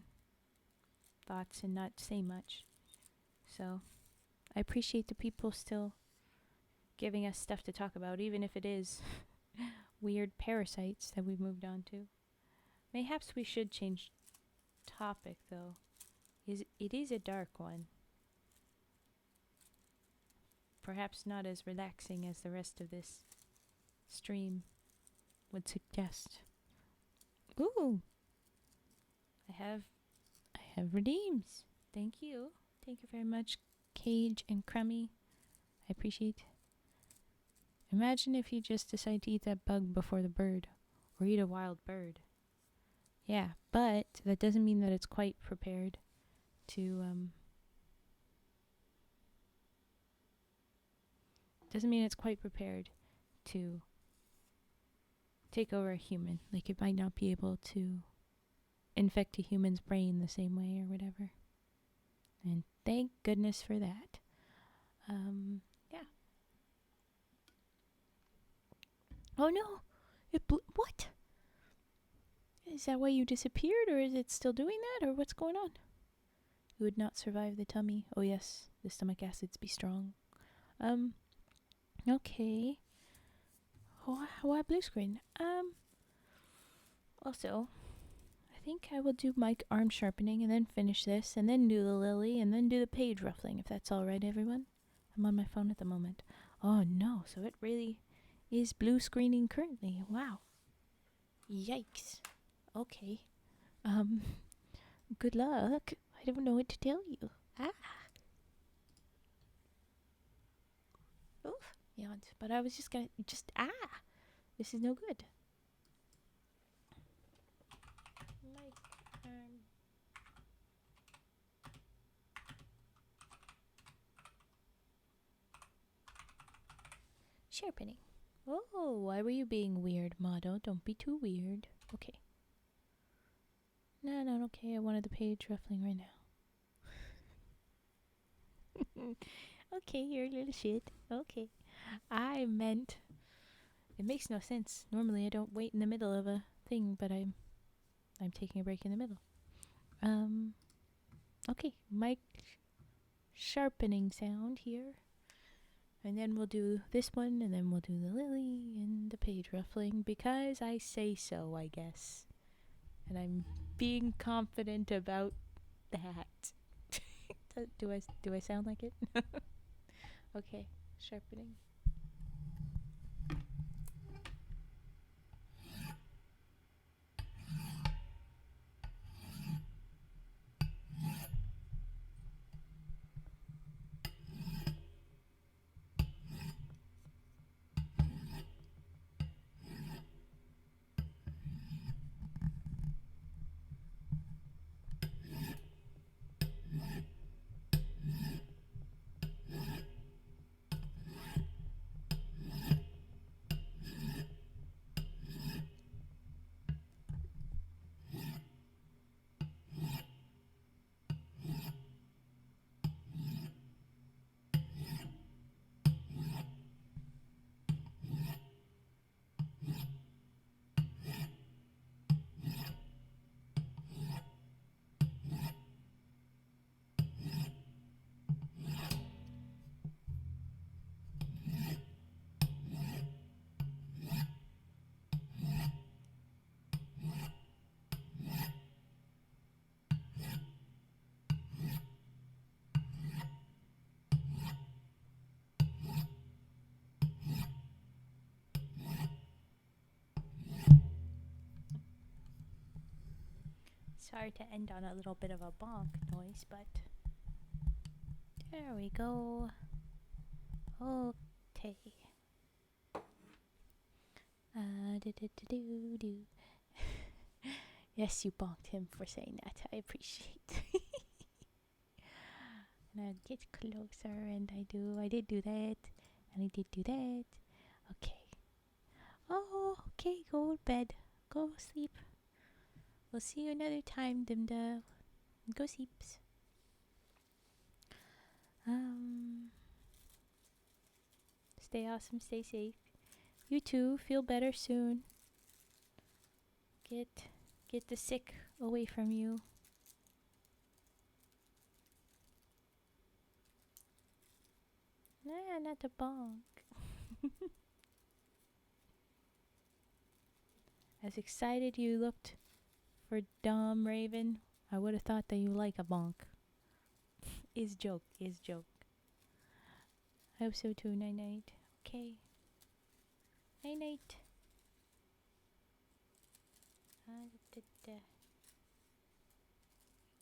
[SPEAKER 1] thoughts and not say much. So I appreciate the people still giving us stuff to talk about, even if it is weird parasites that we've moved on to. Mayhaps we should change topic, though. It is a dark one. Perhaps not as relaxing as the rest of this stream would suggest. Ooh! I have redeems. Thank you. Thank you very much, Cage and Crummy. I appreciate. Imagine if you just decide to eat that bug before the bird, or eat a wild bird. Yeah, but that doesn't mean that it's quite prepared to, doesn't mean it's quite prepared to take over a human. Like, it might not be able to infect a human's brain the same way or whatever. And thank goodness for that. Yeah. Oh no! What? Is that why you disappeared, or is it still doing that, or what's going on? You would not survive the tummy. Oh yes, the stomach acids be strong. Okay. Why blue screen? Also, I think I will do my arm sharpening and then finish this, and then do the lily, and then do the page ruffling, if that's alright, everyone. I'm on my phone at the moment. Oh no, so it really is blue screening currently. Wow. Yikes. Okay. Good luck. I don't know what to tell you. Oof. Yawned. But I was just gonna, this is no good. Sharpening. Oh, why were you being weird, Motto? Don't be too weird. Okay. No, not okay. I wanted the page ruffling right now. Okay, you're a little shit. Okay. I meant, it makes no sense. Normally I don't wait in the middle of a thing, but I'm taking a break in the middle. Okay, mic sharpening sound here. And then we'll do this one, and then we'll do the lily and the page ruffling, because I say so, I guess. And I'm being confident about that. Do I sound like it? Okay, sharpening. Sorry to end on a little bit of a bonk noise, but there we go. Okay. Do. Yes, you bonked him for saying that. I appreciate. And I get closer, and I did do that, and I did do that. Okay. Oh, okay, go to bed. Go sleep. We'll see you another time, Dimda. Go sleeps. Stay awesome, stay safe. You too, feel better soon. Get the sick away from you. Nah, not the bonk. As excited you looked for dumb Raven, I would have thought that you like a bonk. Is joke. I hope so too, night night. Okay. Night night.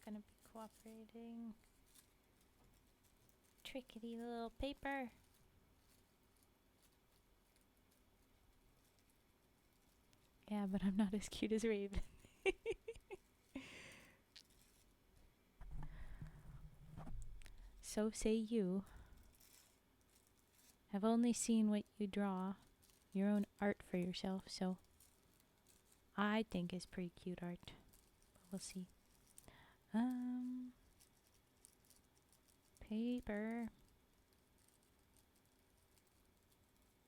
[SPEAKER 1] Gonna be cooperating. Trickety little paper. Yeah, but I'm not as cute as Raven. So say you. I've only seen what you draw, your own art for yourself, so I think it's pretty cute art. But we'll see. Paper.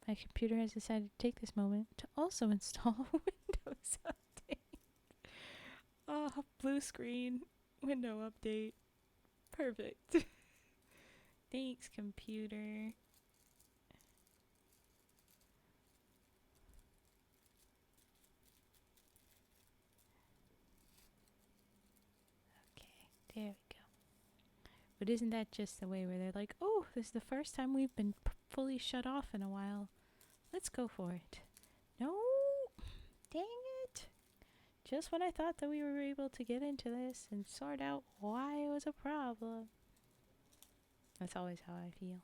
[SPEAKER 1] My computer has decided to take this moment to also install Windows Update. Oh, blue screen, window update. Perfect. Thanks, computer. Okay, there we go. But isn't that just the way where they're like, oh, this is the first time we've been fully shut off in a while. Let's go for it. No, dang it. Just when I thought that we were able to get into this and sort out why it was a problem. That's always how I feel.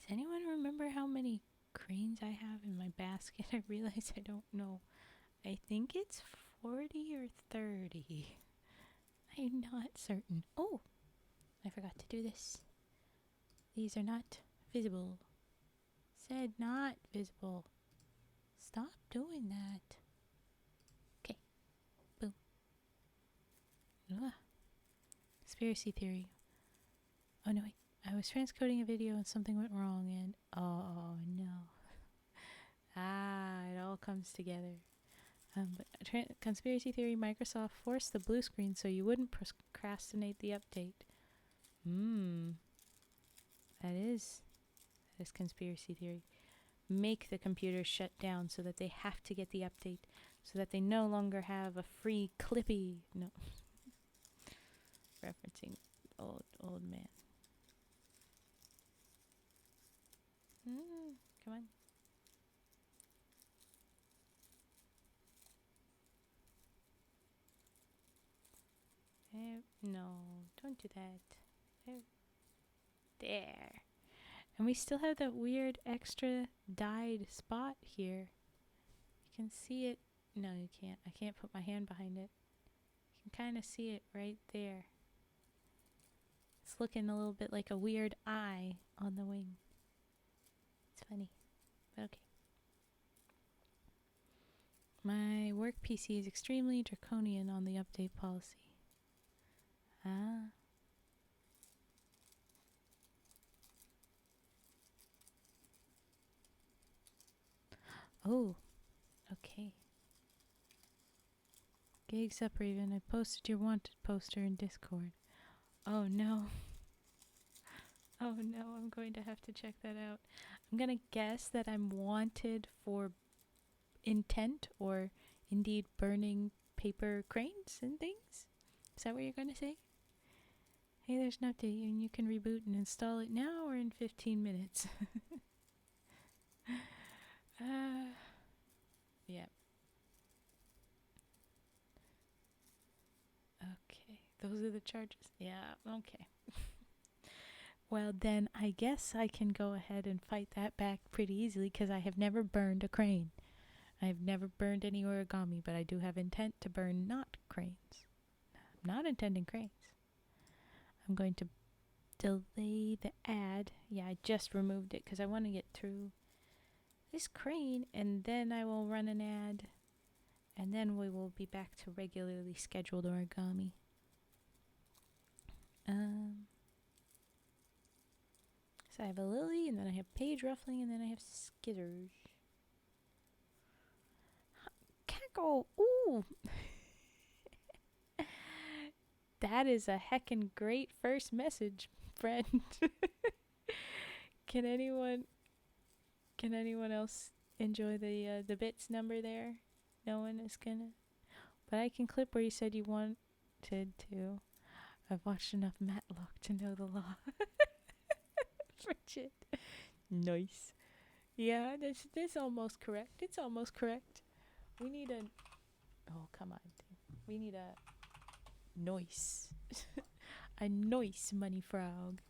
[SPEAKER 1] Does anyone remember how many cranes I have in my basket? I realize I don't know. I think it's 40 or 30. I'm not certain. Oh, I forgot to do this. These are not visible. Said not visible. Stop doing that. Okay. Boom. Ugh. Conspiracy theory. Oh no, wait. I was transcoding a video and something went wrong and oh no. It all comes together. But conspiracy theory, Microsoft forced the blue screen so you wouldn't procrastinate the update. That is conspiracy theory. Make the computer shut down so that they have to get the update, so that they no longer have a free Clippy. No. Referencing old man. Come on. No, don't do that. There. And we still have that weird extra dyed spot here. You can see it. No, you can't. I can't put my hand behind it. You can kind of see it right there. It's looking a little bit like a weird eye on the wing. It's funny, but okay. My work PC is extremely draconian on the update policy. Oh, okay. Gigs up, Raven. I posted your wanted poster in Discord. Oh no. Oh no, I'm going to have to check that out. I'm gonna guess that I'm wanted for intent or indeed burning paper cranes and things. Is that what you're gonna say? Hey, there's an update, and you can reboot and install it now or in 15 minutes. Yeah. Okay. Those are the charges. Yeah, okay. Well, then I guess I can go ahead and fight that back pretty easily because I have never burned a crane. I have never burned any origami, but I do have intent to burn not cranes. I'm not intending cranes. I'm going to delay the ad. Yeah, I just removed it because I want to get through this crane, and then I will run an ad, and then we will be back to regularly scheduled origami. So I have a lily, and then I have page ruffling, and then I have skitters. Cackle! Ooh! That is a heckin' great first message, friend. Can anyone else enjoy the bits number there? No one is gonna. But I can clip where you said you wanted to. I've watched enough Matlock to know the law. Frigid. Nice. Yeah, that's almost correct. It's almost correct. We need a. Oh, come on. We need a noise. A noise money frog.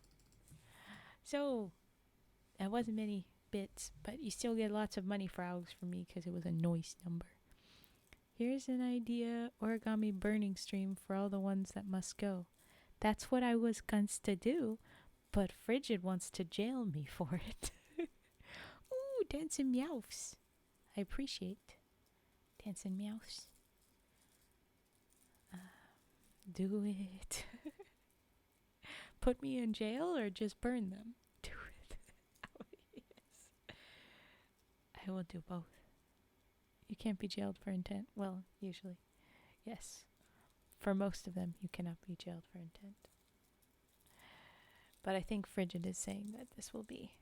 [SPEAKER 1] So, that wasn't many bits, but you still get lots of money frogs from me because it was a noise number. Here's an idea origami burning stream for all the ones that must go. That's what I was going to do, but Frigid wants to jail me for it. Ooh, dancing meows. I appreciate dancing meows. Do it. Put me in jail or just burn them? Do it. Oh, yes. I will do both. You can't be jailed for intent. Well, usually. Yes. For most of them, you cannot be jailed for intent. But I think Frigid is saying that this will be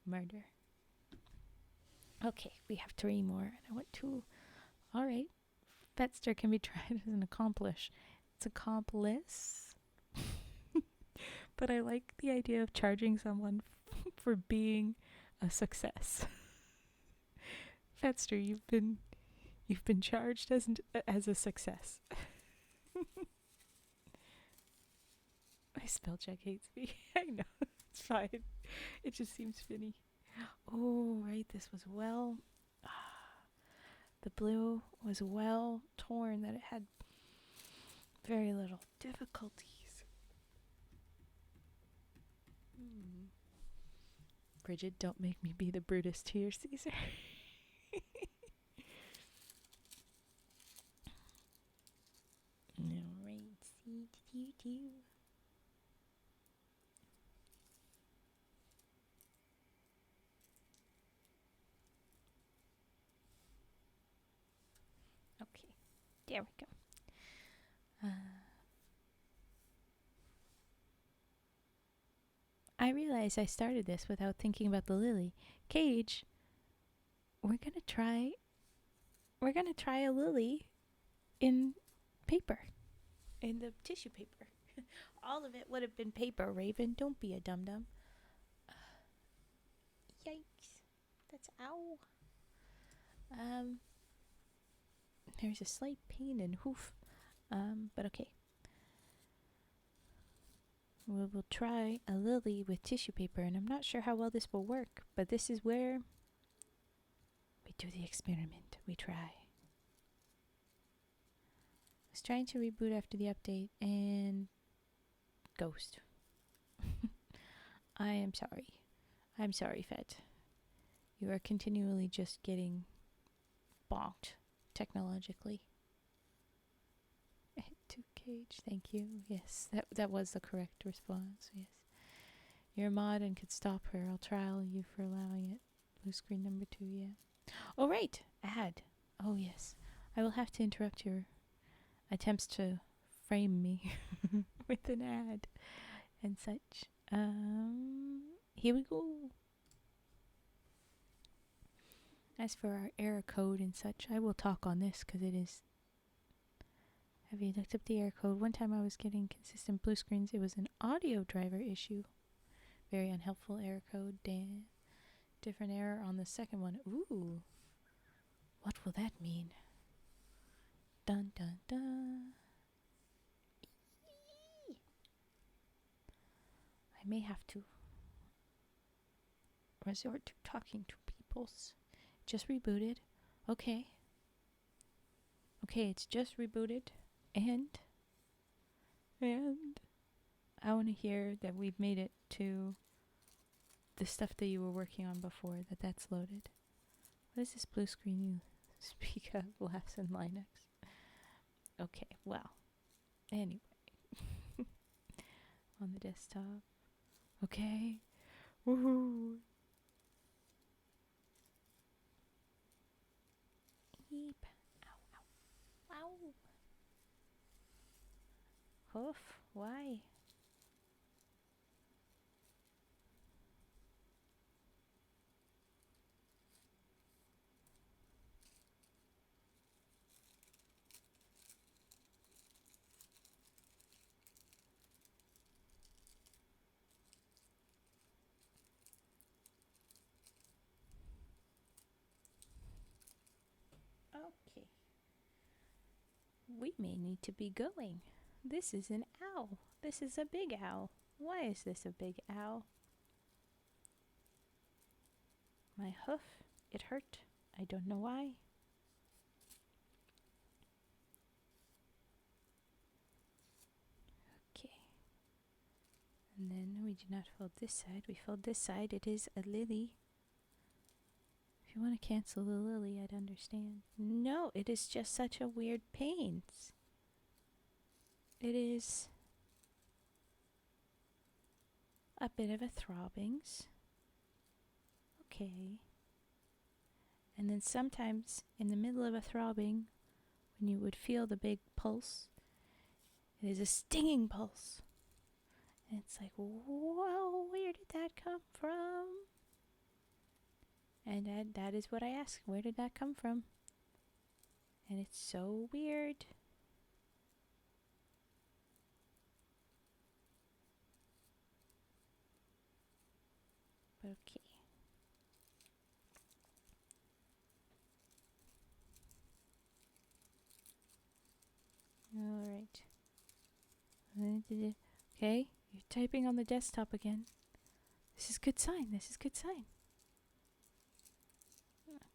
[SPEAKER 1] murder. Okay, we have 3 more. And I want 2. Alright. Fetster can be tried as an accomplice. It's accomplice. But I like the idea of charging someone for being a success. Fetster, you've been charged as a success. My spell check hates me. I know. It's fine. It just seems funny. Oh, right. This was well. The blue was well torn that it had very little difficulties. Bridget, don't make me be the Brutus to your Caesar. Alright, see. Okay, there we go. I realize I started this without thinking about the lily. Cage, we're gonna try a lily in paper. In the tissue paper. All of it would have been paper, Raven. Don't be a dum-dum. Yikes. That's ow. There's a slight pain in hoof. But okay. We will try a lily with tissue paper, and I'm not sure how well this will work, but this is where we do the experiment. We try. I was trying to reboot after the update, and ghost. I am sorry. I'm sorry, Fet. You are continually just getting bonked technologically. To Cage, thank you. Yes, that was the correct response. Yes. You're a mod and could stop her. I'll trial you for allowing it. Blue screen number 2, yeah. Oh, right. Ad. Oh, yes. I will have to interrupt your attempts to frame me with an ad and such. Here we go. As for our error code and such, I will talk on this because it is Have you looked up the error code? One time I was getting consistent blue screens. It was an audio driver issue. Very unhelpful error code. Damn. Different error on the second one. Ooh. What will that mean? Dun dun dun. I may have to resort to talking to peoples. Just rebooted. Okay. Okay, it's just rebooted. And I want to hear that we've made it to the stuff that you were working on before, that's loaded. What is this blue screen you speak of? Laughs in Linux. Okay, well. Anyway. On the desktop. Okay. Woohoo. Eep. Ow, ow. Ow. Hoof. Why? Okay. We may need to be going. This is an owl. This is a big owl. Why is this a big owl? My hoof, it hurt. I don't know why. Okay. And then we do not fold this side. We fold this side. It is a lily. If you want to cancel the lily, I'd understand. No, it is just such a weird pain. It is a bit of a throbbings. Okay. And then sometimes in the middle of a throbbing, when you would feel the big pulse, it is a stinging pulse. And it's like, whoa, where did that come from? And that is what I ask. Where did that come from? And it's so weird. But okay. Alright. Okay, you're typing on the desktop again. This is good sign. This is good sign.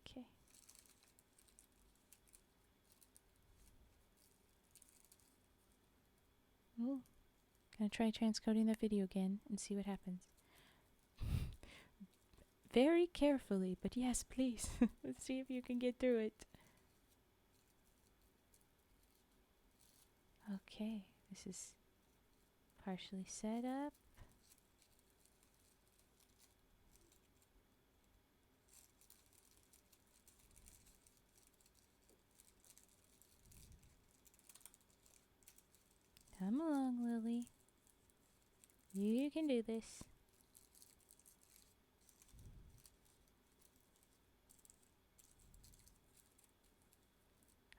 [SPEAKER 1] Okay. Oh, gonna try transcoding the video again and see what happens. Very carefully, but yes, please. Let's see if you can get through it. Okay, this is partially set up. Come along, Lily. You can do this.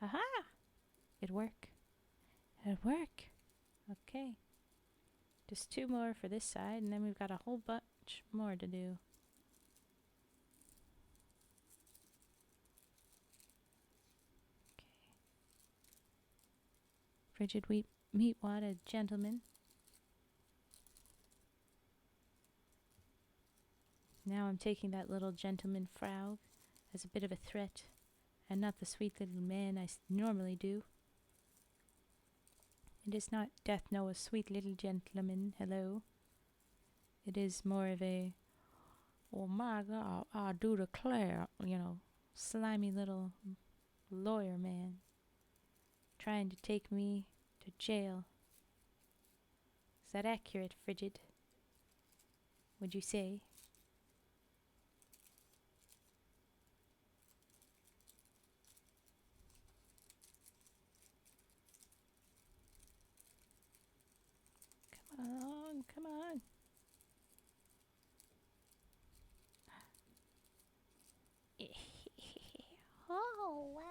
[SPEAKER 1] Aha! It worked. It worked. Okay. Just 2 more for this side, and then we've got a whole bunch more to do. Okay. Frigid meat wad, a gentleman. Now I'm taking that little gentleman frog as a bit of a threat, and not the sweet little man I normally do. It is not Death Noah's sweet little gentleman, hello. It is more of a, oh my God, I do declare, slimy little lawyer man trying to take me to jail. Is that accurate, Frigid? Would you say? Come on. Oh, wow.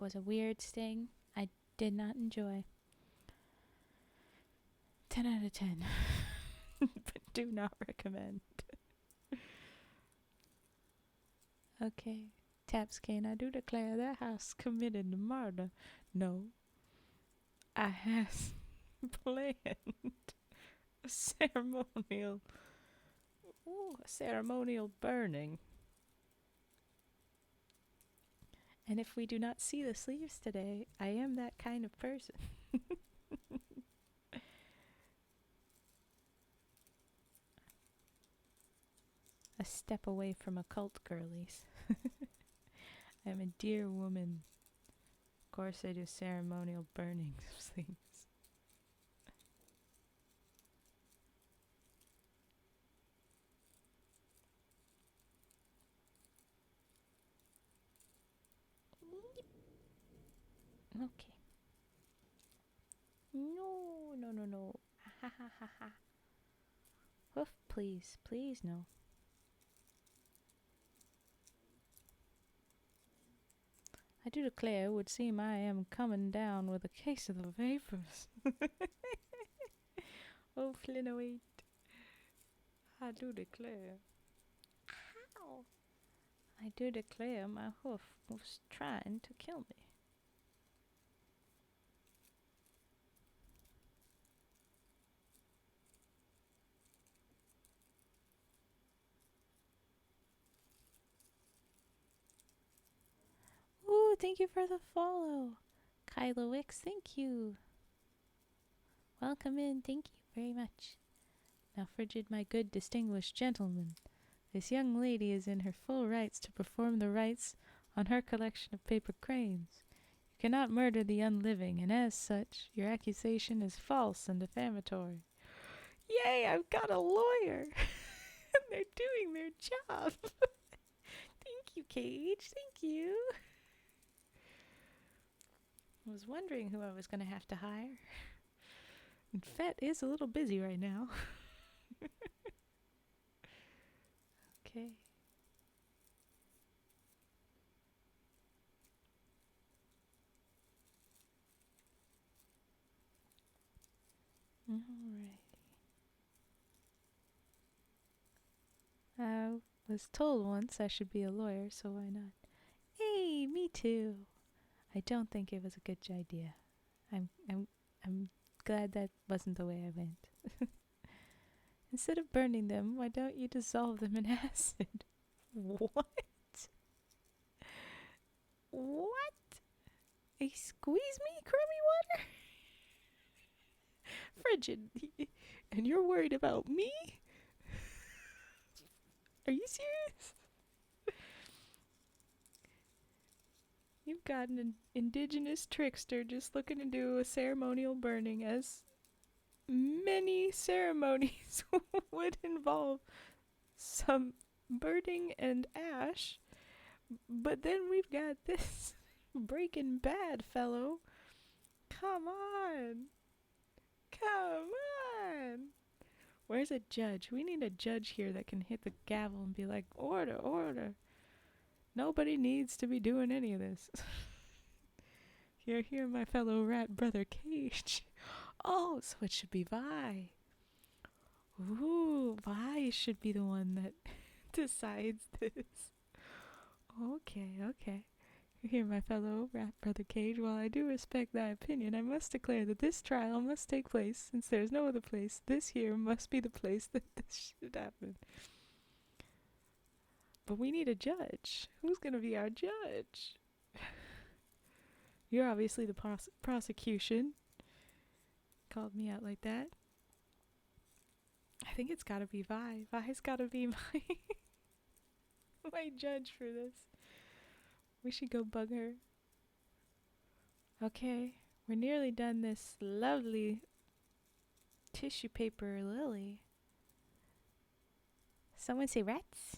[SPEAKER 1] was a weird sting I did not enjoy. 10 out of 10. But do not recommend. Okay. Tapscane, I do declare that house committed murder. No. I has planned a ceremonial burning. And if we do not see the sleeves today, I am that kind of person. A step away from occult girlies. I am a dear woman. Of course I do ceremonial burnings of sleeves. Okay. No, no, no, no. Ha ha ha ha. Woof, please, please, no. I do declare it would seem I am coming down with a case of the vapors. Oh, Flinoate. I do declare. Ow. I do declare my hoof was trying to kill me. Ooh, thank you for the follow. Kylo Wicks, thank you. Welcome in, thank you very much. Now, Frigid, my good distinguished gentleman, this young lady is in her full rights to perform the rites on her collection of paper cranes. You cannot murder the unliving, and as such, your accusation is false and defamatory. Yay, I've got a lawyer! They're doing their job. Thank you, Cage, thank you. I was wondering who I was going to have to hire. And Fett is a little busy right now. Okay. Alright. I was told once I should be a lawyer, so why not? Hey, me too. I don't think it was a good idea. I'm glad that wasn't the way I went. Instead of burning them, why don't you dissolve them in acid? What? What? Squeeze me, crummy water? Frigid. And you're worried about me? Are you serious? You've got an indigenous trickster just looking to do a ceremonial burning, as many ceremonies would involve some burning and ash. But then we've got this Breaking Bad fellow. Come on. Come on. Where's a judge? We need a judge here that can hit the gavel and be like, order, order. Nobody needs to be doing any of this. Here, my fellow rat brother Cage. Oh, so it should be Vi. Ooh, Vi should be the one that decides this. Okay. Here, my fellow rat brother Cage, while I do respect thy opinion, I must declare that this trial must take place, since there is no other place. This here must be the place that this should happen. But we need a judge. Who's gonna be our judge? You're obviously the prosecution. Called me out like that. I think it's gotta be Vi. Vi's gotta be my judge for this. We should go bug her. Okay, we're nearly done this lovely tissue paper lily. Someone say rats?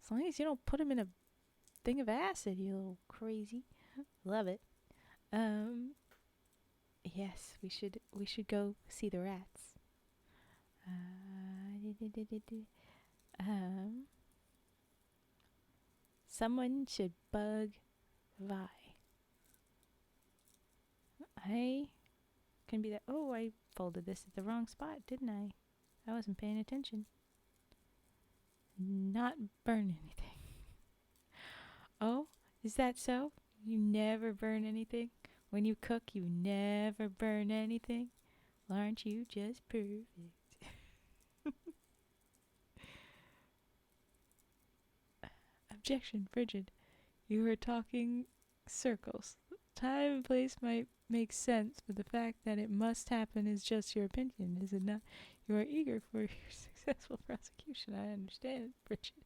[SPEAKER 1] As long as you don't put them in a thing of acid, you little crazy. Love it. Yes, we should go see the rats. Someone should bug Vi. I can be that. Oh, I folded this at the wrong spot, didn't I? I wasn't paying attention. Not burn anything. Oh, is that so? You never burn anything? When you cook, you never burn anything? Well, aren't you just perfect? Objection, frigid. You are talking circles. Time and place might make sense, but the fact that it must happen is just your opinion, is it not? You are eager for your successful prosecution. I understand, Bridget.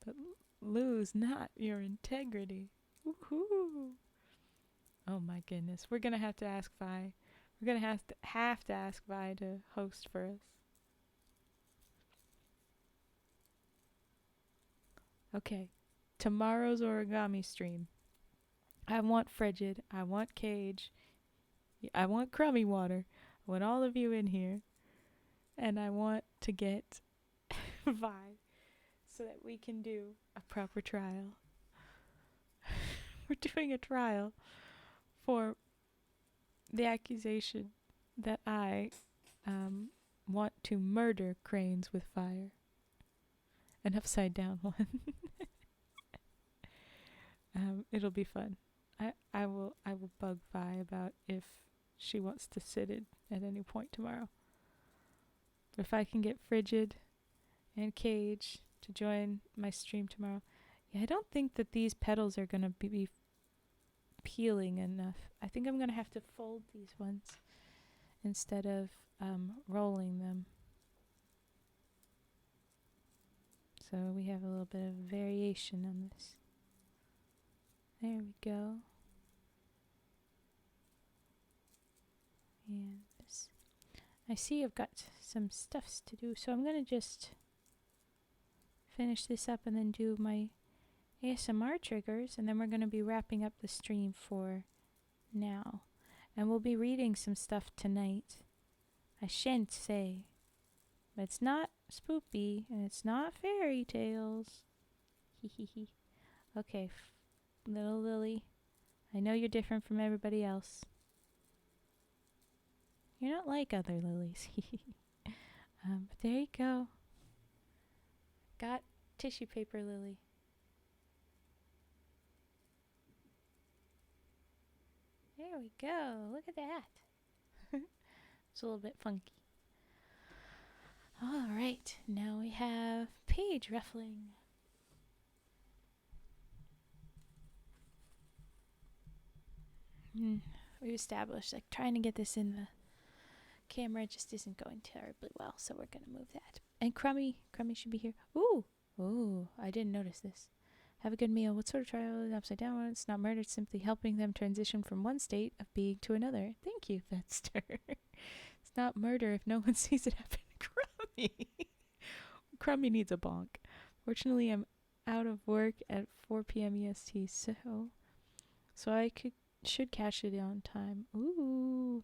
[SPEAKER 1] But lose not your integrity. Woohoo! Oh my goodness. We're gonna have to ask Vi. We're gonna have to ask Vi to host for us. Okay. Tomorrow's origami stream. I want Frigid. I want Cage. I want Crummy Water. I want all of you in here. And I want to get Vi so that we can do a proper trial. We're doing a trial for the accusation that I want to murder cranes with fire. An upside down one. It'll be fun. I will bug Vi about if she wants to sit it at any point tomorrow. If I can get Frigid and Cage to join my stream tomorrow. Yeah, I don't think that these petals are gonna be peeling enough. I think I'm gonna have to fold these ones instead of rolling them. So we have a little bit of variation on this. There we go. And this. I see I've got some stuffs to do, so I'm gonna just finish this up and then do my ASMR triggers, and then we're gonna be wrapping up the stream for now. And we'll be reading some stuff tonight. I shan't say. But it's not spoopy, and it's not fairy tales. Hee. Okay, little Lily. I know you're different from everybody else. You're not like other lilies. But there you go. Got tissue paper, Lily. There we go. Look at that. It's a little bit funky. All right, now we have page ruffling. We've established like trying to get this in the camera just isn't going terribly well, so we're gonna move that. And Crummy should be here. Ooh, I didn't notice this. Have a good meal. What sort of trial is upside down? It's not murder, it's simply helping them transition from one state of being to another. Thank you, Fetster. It's not murder if no one sees it happen. Crummy. Crummy needs a bonk. Fortunately, I'm out of work at 4 p.m. EST, so I should catch it on time. Ooh.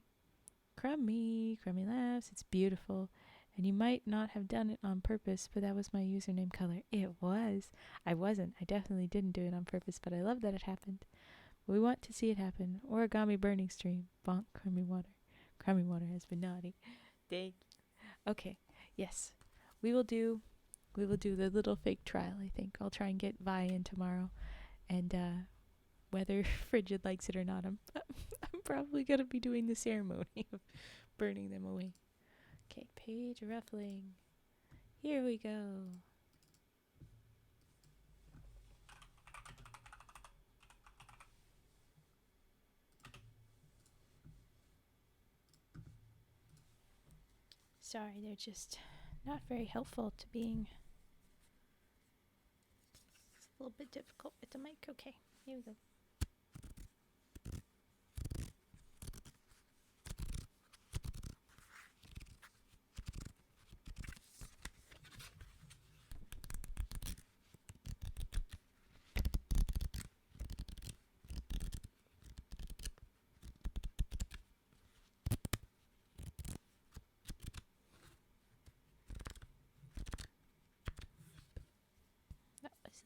[SPEAKER 1] Crummy laughs. It's beautiful. And you might not have done it on purpose, but that was my username color. It was. I wasn't. I definitely didn't do it on purpose, but I love that it happened. We want to see it happen. Origami burning stream. Bonk, Crummy Water. Crummy Water has been naughty. Thank you. Okay. Yes. We will do the little fake trial, I think. I'll try and get Vi in tomorrow. And whether Frigid likes it or not, I'm probably going to be doing the ceremony of burning them away. Okay, page ruffling. Here we go. Sorry, they're just not very helpful to being. It's a little bit difficult with the mic. Okay, here we go.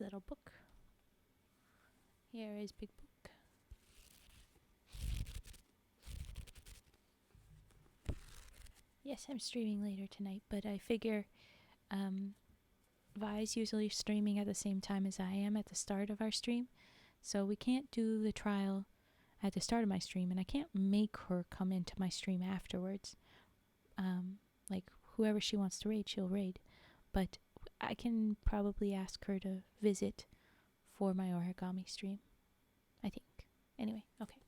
[SPEAKER 1] Little book. Here is big book. yes, I'm streaming later tonight, but I figure Vi's usually streaming at the same time as I am at the start of our stream. So we can't do the trial at the start of my stream, and I can't make her come into my stream afterwards. Like, whoever she wants to raid, she'll raid. But I can probably ask her to visit for my origami stream, I think. Anyway, okay.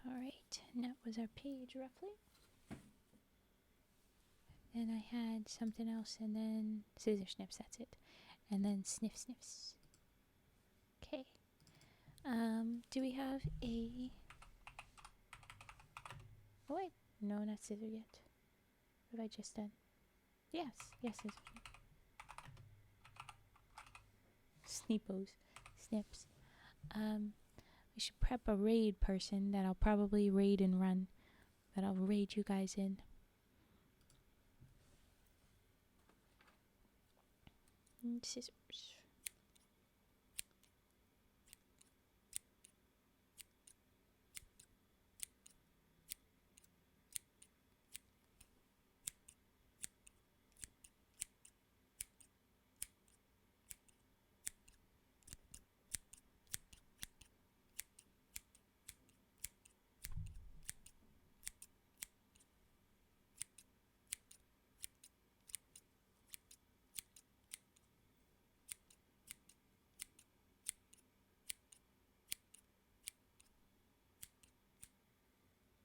[SPEAKER 1] Alright, and that was our page roughly. Then I had something else, and then scissor snips, that's it. And then sniff sniffs. Okay. Do we have a... Oh wait, no, not scissor yet. What have I just done? Yes, scissor. Sneepos. Snips. We should prep a raid person that I'll probably raid and run. That I'll raid you guys in. And scissors.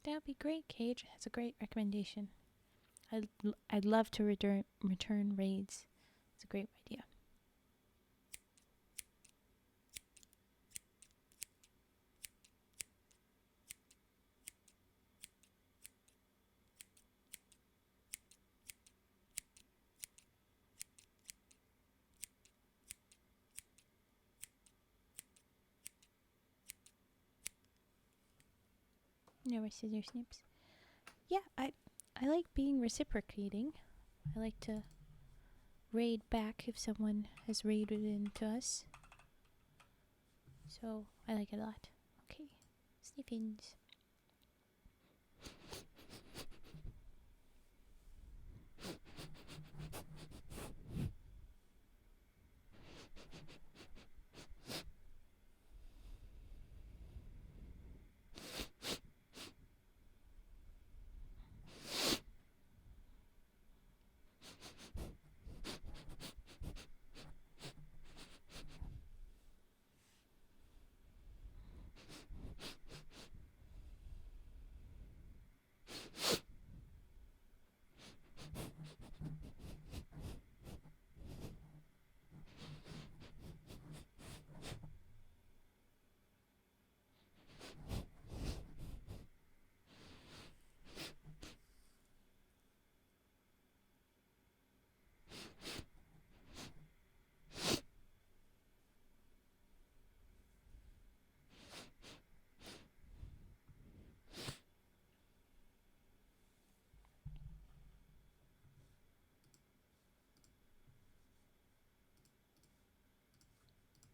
[SPEAKER 1] That'd be great, Cage. That's a great recommendation. I'd love to return raids. It's a great idea. Never scissor snips. Yeah, I like being reciprocating. I like to raid back if someone has raided into us. So I like it a lot. Okay, sniffins.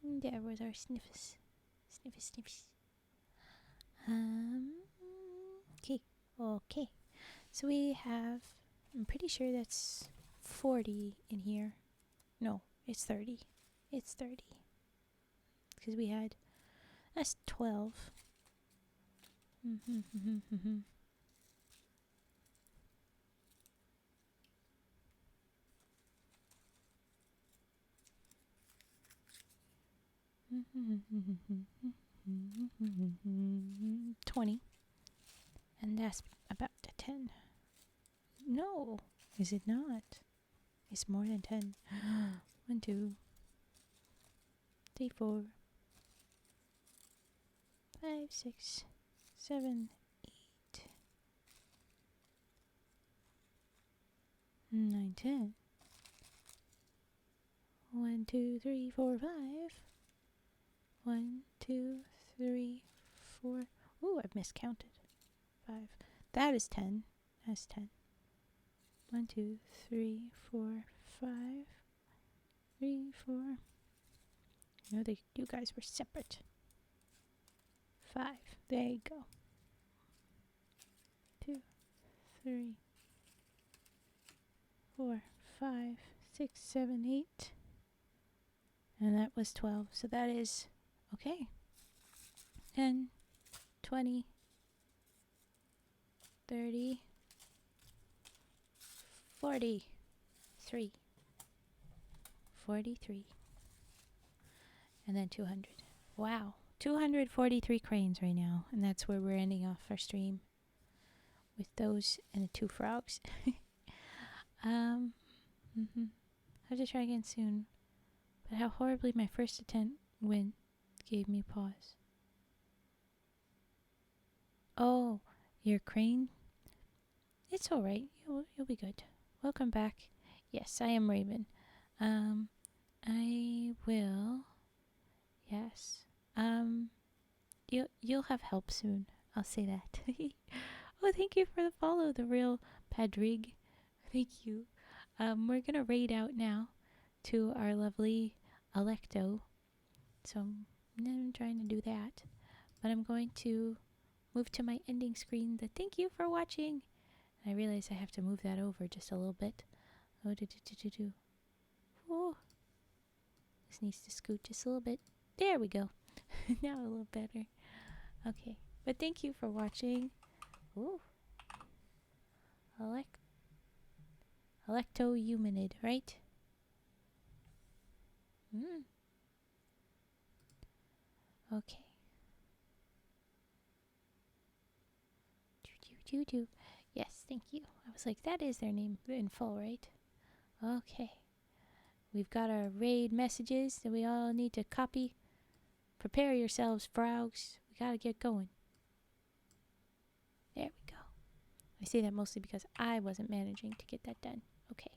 [SPEAKER 1] There was our sniffs. Sniffs. Okay. So we have, I'm pretty sure that's 40 in here. No, it's 30. It's 30. Because we had, that's 12. $20. And that's about to 10. No, is it not? is more than 10. 1, 2, 3, 4, 5, 6, 7, 8, 9, 10. 1, 2, 3, 4, 5. 1, 2, 3, 4. Ooh, I've miscounted. 5. That is 10. That's 10. 1, 2, 3, 4, 5. 3, 4. No, you guys were separate. 5. There you go. 2, 3, 4, 5, 6, 7, 8. And that was 12. So that is okay. 10, 20, 30, 43. 43. And then 200. Wow. 243 cranes right now. And that's where we're ending off our stream. With those and the 2 frogs. I'll have to try again soon. But how horribly my first attempt went gave me pause. Oh, your crane? It's alright. You'll be good. Welcome back. Yes, I am Raven. I will. Yes. You'll have help soon. I'll say that. Oh, thank you for the follow, the real Padrig. Thank you. We're gonna raid out now to our lovely Alecto. So I'm trying to do that. But I'm going to move to my ending screen. The thank you for watching. I realize I have to move that over just a little bit. Oh, Oh, this needs to scoot just a little bit. There we go. Now a little better. Okay, but thank you for watching. Ooh, Electo-humanid, right? Okay. Yes, thank you. I was like, that is their name in full, right? Okay. We've got our raid messages that we all need to copy. Prepare yourselves, frogs. We gotta get going. There we go. I say that mostly because I wasn't managing to get that done. Okay.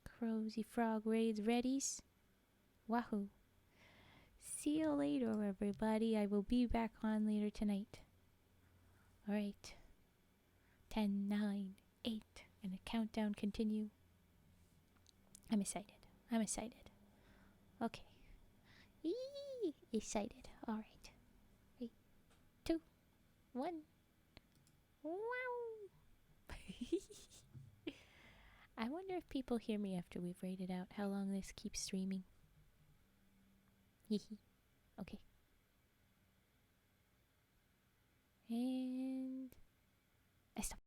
[SPEAKER 1] Crowsy frog raids readies. Wahoo. See you later, everybody. I will be back on later tonight. Alright. 10, 9, 8. And the countdown continue. I'm excited. Okay. Eee, excited. Alright. 3, 2, 1. Wow. I wonder if people hear me after we've rated out how long this keeps streaming. Okay. And I stop.